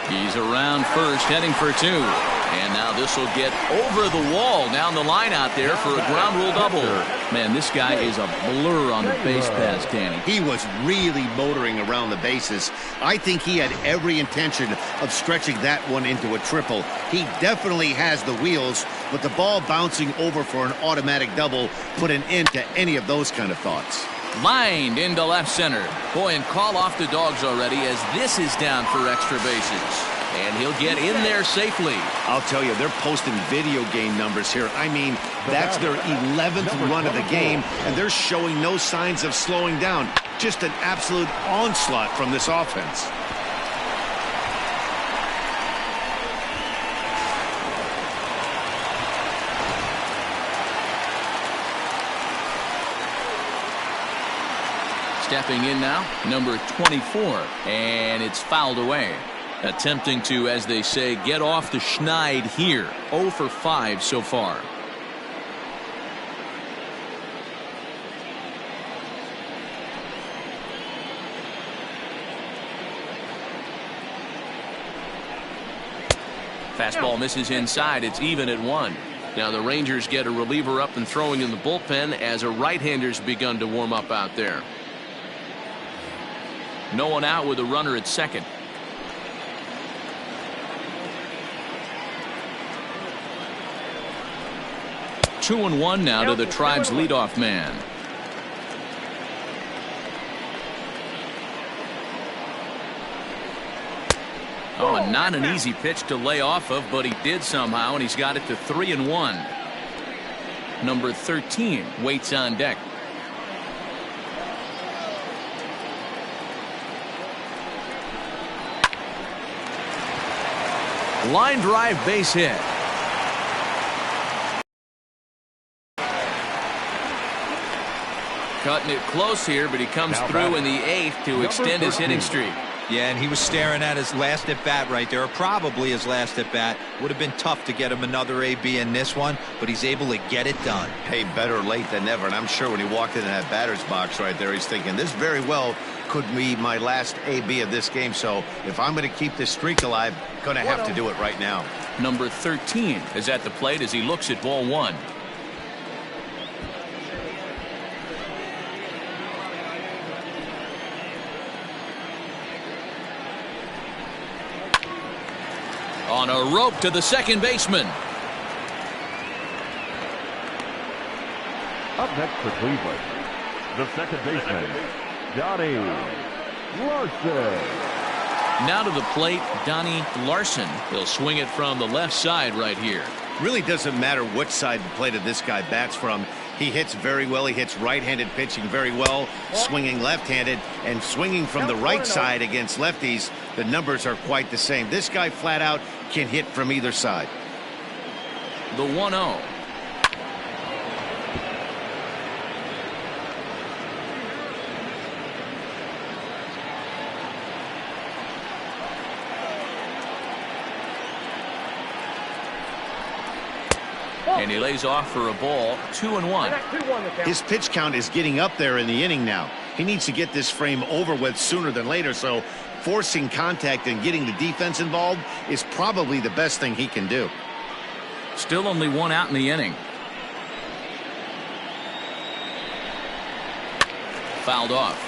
He's around first, heading for 2. And now this will get over the wall down the line out there for a ground rule double. Man, this guy is a blur on the base pass, Danny. He was really motoring around the bases. I think he had every intention of stretching that one into a triple. He definitely has the wheels, but the ball bouncing over for an automatic double put an end to any of those kind of thoughts. Lined into left center. Boy, and call off the dogs already as this is down for extra bases. And he'll get in there safely. I'll tell you, they're posting video game numbers here. I mean, that's their 11th run of the game, and they're showing no signs of slowing down. Just an absolute onslaught from this offense. Stepping in now, number 24, and it's fouled away. Attempting to, as they say, get off the schneid here. 0 for 5 so far. Fastball misses inside. It's even at 1. Now the Rangers get a reliever up and throwing in the bullpen as a right-hander's begun to warm up out there. No one out with a runner at second. Two and one now to the Tribe's leadoff man. Oh, not an easy pitch to lay off of, but he did somehow, and he's got it to 3-1. Number 13 waits on deck. Line drive base hit. Cutting it close here, but he comes through in the 8th to extend his hitting streak. Yeah, and he was staring at his last at bat right there, or probably his last at bat. Would have been tough to get him another AB in this one, but he's able to get it done. Hey, better late than never. And I'm sure when he walked into that batter's box right there, he's thinking this very well could be my last AB of this game. So if I'm going to keep this streak alive, going to have to do it right now. Number 13 is at the plate as he looks at ball 1. On a rope to the second baseman. Up next for Cleveland, the second baseman, Donnie Larson. Now to the plate, Donnie Larson. He'll swing it from the left side right here. Really doesn't matter which side of the plate this guy bats from. He hits very well. He hits right-handed pitching very well, swinging left-handed, and swinging from the right side against lefties. The numbers are quite the same. This guy flat out can hit from either side. The 1-0. And he lays off for a ball. 2-1. His pitch count is getting up there in the inning now. He needs to get this frame over with sooner than later, so forcing contact and getting the defense involved is probably the best thing he can do. Still only one out in the inning. Fouled off.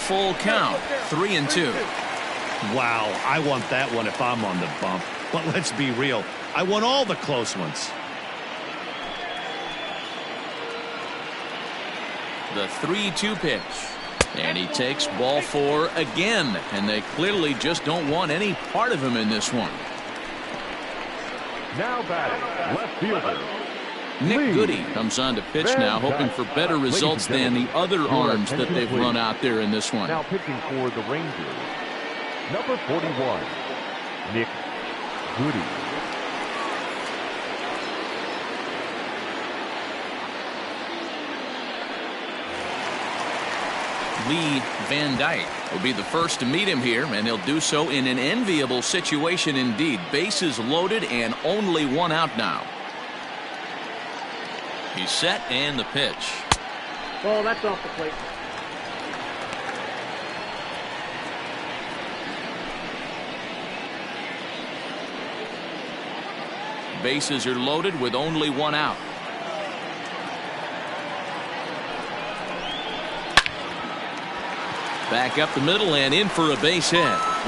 Full count. 3-2. Wow, I want that one if I'm on the bump. But let's be real. I want all the close ones. The 3-2 pitch. And he takes ball 4 again. And they clearly just don't want any part of him in this one. Now batting, left fielder, Nick Goody comes on to pitch now, hoping for better results than the other arms that they've run out there in this one. Now pitching for the Rangers, number 41, Nick Goody. Lee Van Dyke will be the first to meet him here, and he'll do so in an enviable situation indeed. Bases loaded and only one out now. He's set and the pitch. Ball, that's off the plate. Bases are loaded with only one out. Back up the middle and in for a base hit.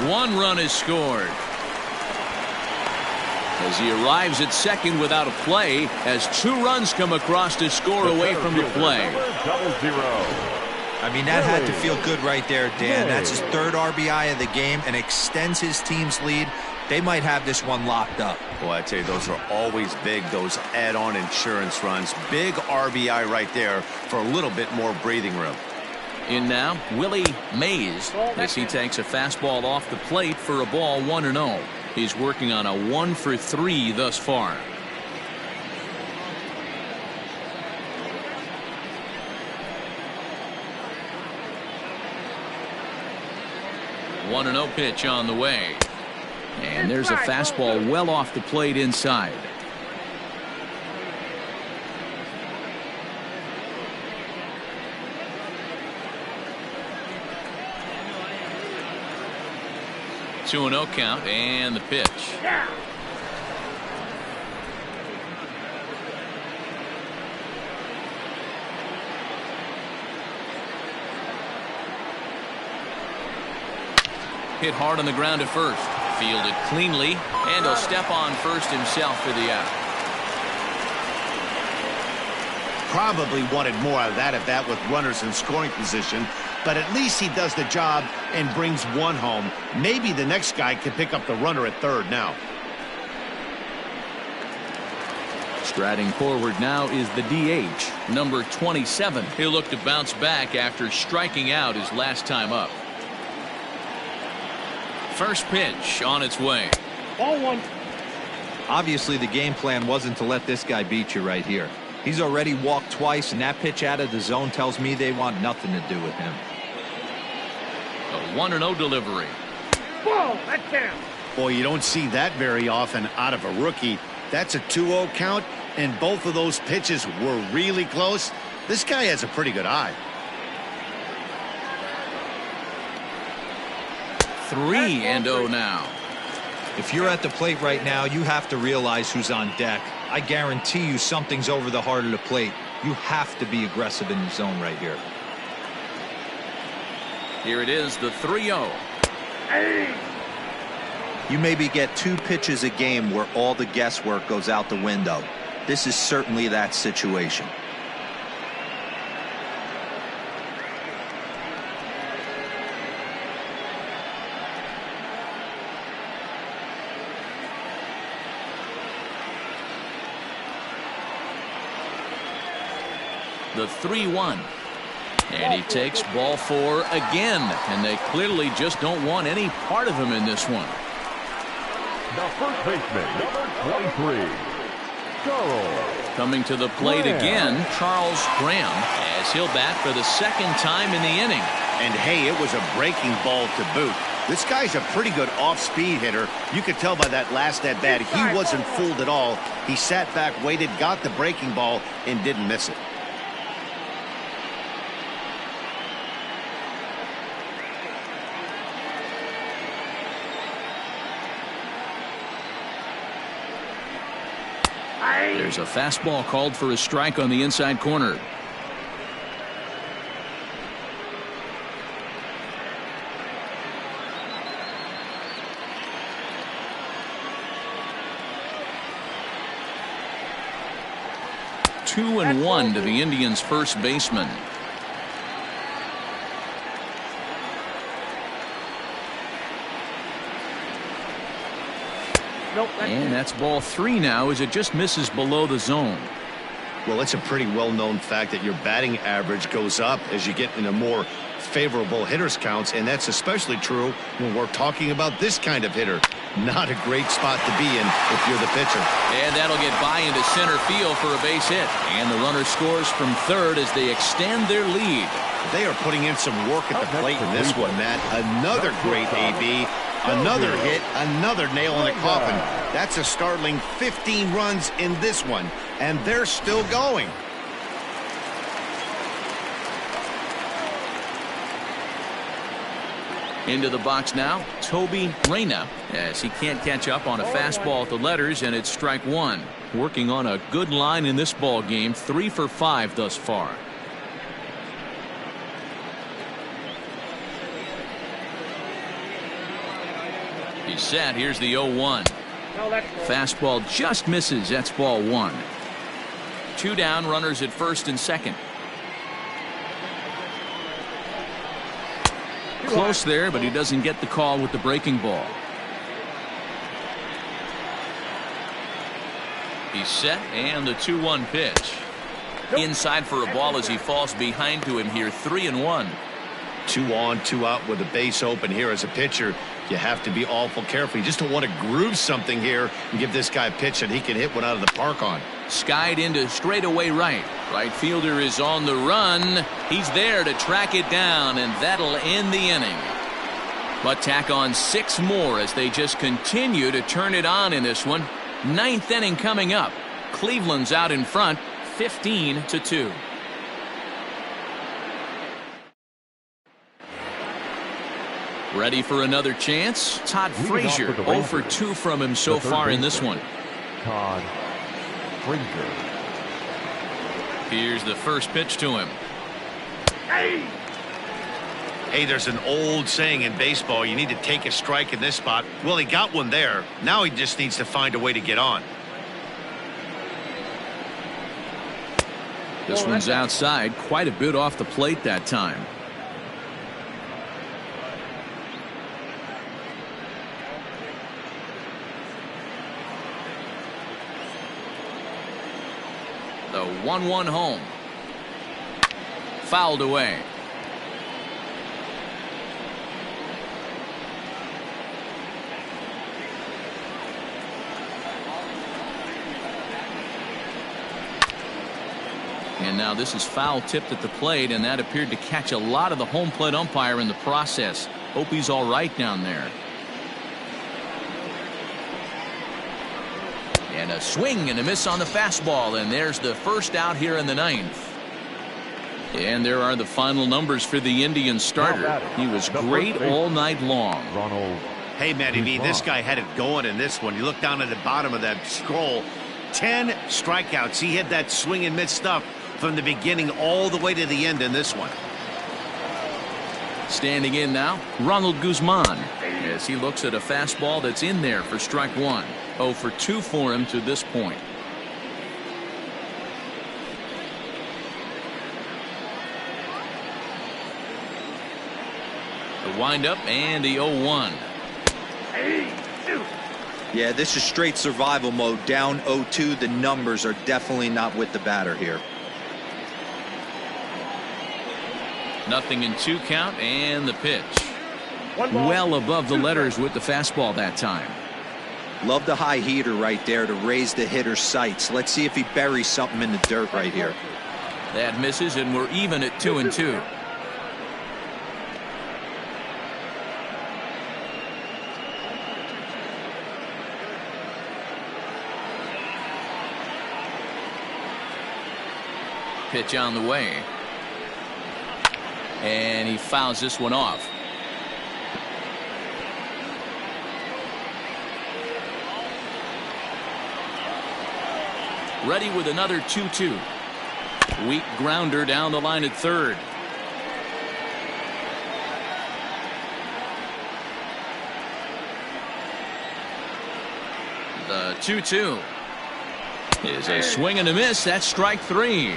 One run is scored. As he arrives at second without a play, as 2 runs come across to score away from the play. I mean, that had to feel good right there, Dan. That's his 3rd RBI of the game and extends his team's lead. They might have this one locked up. Well, I tell you, those are always big, those add-on insurance runs. Big RBI right there for a little bit more breathing room. In now, Willie Mays, as he takes a fastball off the plate for a ball 1-0. He's working on a 1-for-3 thus far. One 1-0 pitch on the way. And there's a fastball well off the plate inside. Two 2-0 count and the pitch. Yeah. Hit hard on the ground at first. Fielded cleanly, and he'll step on first himself for the out. Probably wanted more out of that at bat with runners in scoring position, but at least he does the job and brings one home. Maybe the next guy can pick up the runner at third now. Striding forward now is the DH, number 27. He'll look to bounce back after striking out his last time up. First pitch on its way. Ball 1. Obviously, the game plan wasn't to let this guy beat you right here. He's already walked twice, and that pitch out of the zone tells me they want nothing to do with him. A 1-0 delivery. Ball, that's down. Boy, you don't see that very often out of a rookie. That's a 2-0 count, and both of those pitches were really close. This guy has a pretty good eye. 3-0 now. If you're at the plate right now, you have to realize who's on deck. I guarantee you something's over the heart of the plate. You have to be aggressive in the zone right here. Here it is, the 3-0. Hey. You maybe get 2 pitches a game where all the guesswork goes out the window. This is certainly that situation. The 3-1. And he takes ball 4 again. And they clearly just don't want any part of him in this one. The first baseman, number 23, Charles. Coming to the plate again, Charles Graham, as he'll bat for the 2nd time in the inning. And hey, it was a breaking ball to boot. This guy's a pretty good off-speed hitter. You could tell by that last at-bat he wasn't fooled at all. He sat back, waited, got the breaking ball, and didn't miss it. There's a fastball called for a strike on the inside corner. Two and 1 to the Indians' first baseman. Nope, And that's ball 3 now as it just misses below the zone. Well, it's a pretty well-known fact that your batting average goes up as you get into more favorable hitters counts, and that's especially true when we're talking about this kind of hitter. Not a great spot to be in if you're the pitcher. And that'll get by into center field for a base hit. And the runner scores from third as they extend their lead. They are putting in some work at the plate in this one, Matt. Another great AB. Another hit, another nail in the coffin. That's a startling 15 runs in this one, and they're still going. Into the box now, Toby Reyna, as he can't catch up on a fastball at the letters, and it's strike one. Working on a good line in this ball game, 3 for 5 thus far. He's set. Here's the 0-1. Fastball just misses. That's ball one. 2 down, runners at first and second. Close there, but he doesn't get the call with the breaking ball. He's set, and the 2-1 pitch. Inside for a ball as he falls behind to him here, 3-1. 2 on, 2 out with the base open here. As a pitcher, you have to be awful careful. You just don't want to groove something here and give this guy a pitch that he can hit one out of the park on. Skied into straightaway right. Right fielder is on the run. He's there to track it down, and that'll end the inning. But tack on 6 more as they just continue to turn it on in this one. 9th inning coming up. Cleveland's out in front, 15-2. Ready for another chance? Todd Frazier, 0 for 2 from him so far in this one. Todd Frazier. Here's the first pitch to him. Hey, there's an old saying in baseball, you need to take a strike in this spot. Well, he got one there. Now he just needs to find a way to get on. This one's outside, quite a bit off the plate that time. The 1-1 home. Fouled away. And now this is foul tipped at the plate, and that appeared to catch a lot of the home plate umpire in the process. Hope he's all right down there. And a swing and a miss on the fastball, and there's the first out here in the 9th. And there are the final numbers for the Indians starter. He was great all night long. Hey, Matty V, this guy had it going in this one. You look down at the bottom of that scroll. 10 strikeouts. He had that swing and miss stuff from the beginning all the way to the end in this one. Standing in now, Ronald Guzman, as he looks at a fastball that's in there for strike one. 0 for 2 for him to this point. The windup and the 0-1. Yeah, this is straight survival mode. Down 0-2. The numbers are definitely not with the batter here. Nothing in 2 count, and the pitch. Well above the letters with the fastball that time. Love the high heater right there to raise the hitter's sights. Let's see if he buries something in the dirt right here. That misses, and we're even at 2-2. Pitch on the way. And he fouls this one off. Ready with another 2-2. Weak grounder down the line at third. The 2-2 is a swing and a miss. That's strike 3.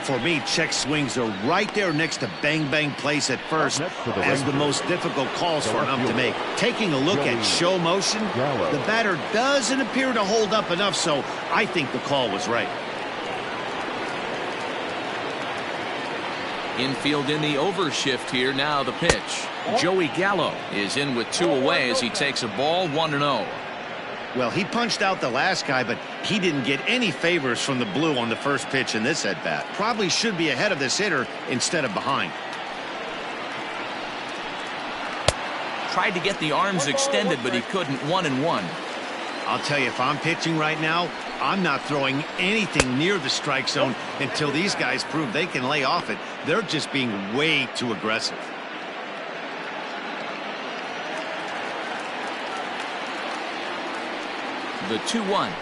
For me, check swings are right there next to bang bang place at first as the most difficult calls for an ump to make. Taking a look at show motion, the batter doesn't appear to hold up enough, so I think the call was right. Infield in the overshift here. Now the pitch. Joey Gallo is in with 2 away as he takes a ball 1-0. Well, he punched out the last guy, but he didn't get any favors from the blue on the first pitch in this at-bat. Probably should be ahead of this hitter instead of behind. Tried to get the arms extended, but he couldn't. 1-1. I'll tell you, if I'm pitching right now, I'm not throwing anything near the strike zone until these guys prove they can lay off it. They're just being way too aggressive. The 2-1.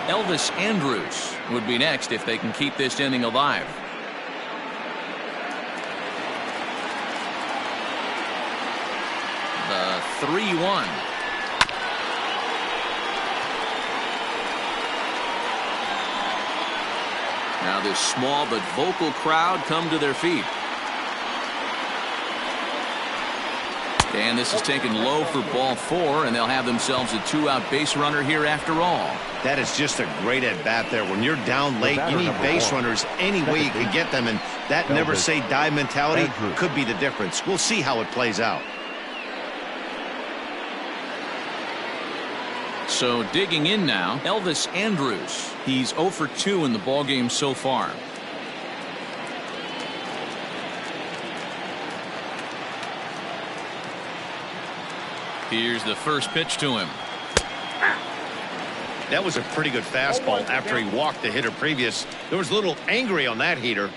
Elvis Andrus would be next if they can keep this inning alive. The 3-1. Now this small but vocal crowd come to their feet. And this is taken low for ball 4, and they'll have themselves a 2-out base runner here after all. That is just a great at-bat there. When you're down late, you need base runners any way you can get them, and that never say die mentality could be the difference. We'll see how it plays out. So digging in now, Elvis Andrus. He's 0 for 2 in the ballgame so far. Here's the first pitch to him. That was a pretty good fastball after he walked the hitter previous. There was a little angry on that heater.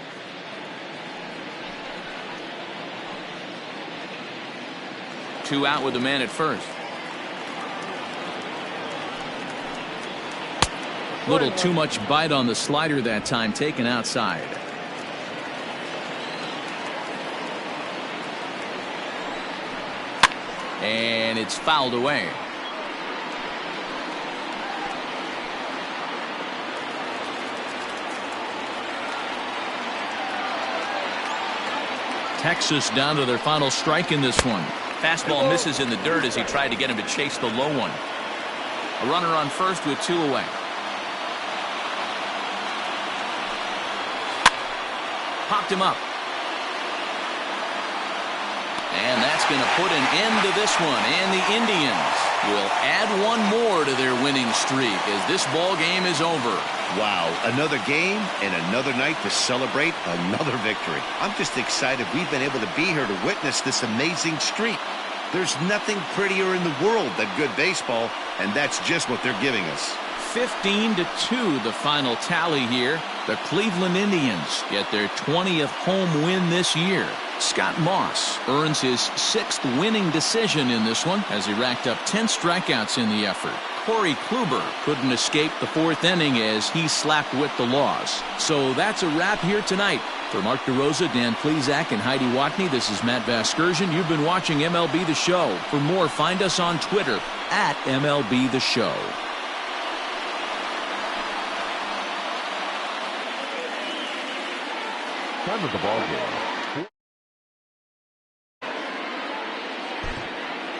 Two out with the man at first. Little too much bite on the slider that time, taken outside. And it's fouled away. Texas down to their final strike in this one. Fastball misses in the dirt as he tried to get him to chase the low one. A runner on first with 2 away. Popped him up. And that's going to put an end to this one. And the Indians will add one more to their winning streak as this ball game is over. Wow, another game and another night to celebrate another victory. I'm just excited we've been able to be here to witness this amazing streak. There's nothing prettier in the world than good baseball, and that's just what they're giving us. 15-2 the final tally here. The Cleveland Indians get their 20th home win this year. Scott Moss earns his 6th winning decision in this one as he racked up 10 strikeouts in the effort. Corey Kluber couldn't escape the 4th inning as he slapped with the loss. So that's a wrap here tonight. For Mark DeRosa, Dan Plesac, and Heidi Watney, this is Matt Vasgersian. You've been watching MLB The Show. For more, find us on Twitter at MLB The Show. Time of the ball game.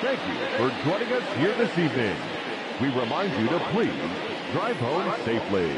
Thank you for joining us here this evening. We remind you to please drive home safely.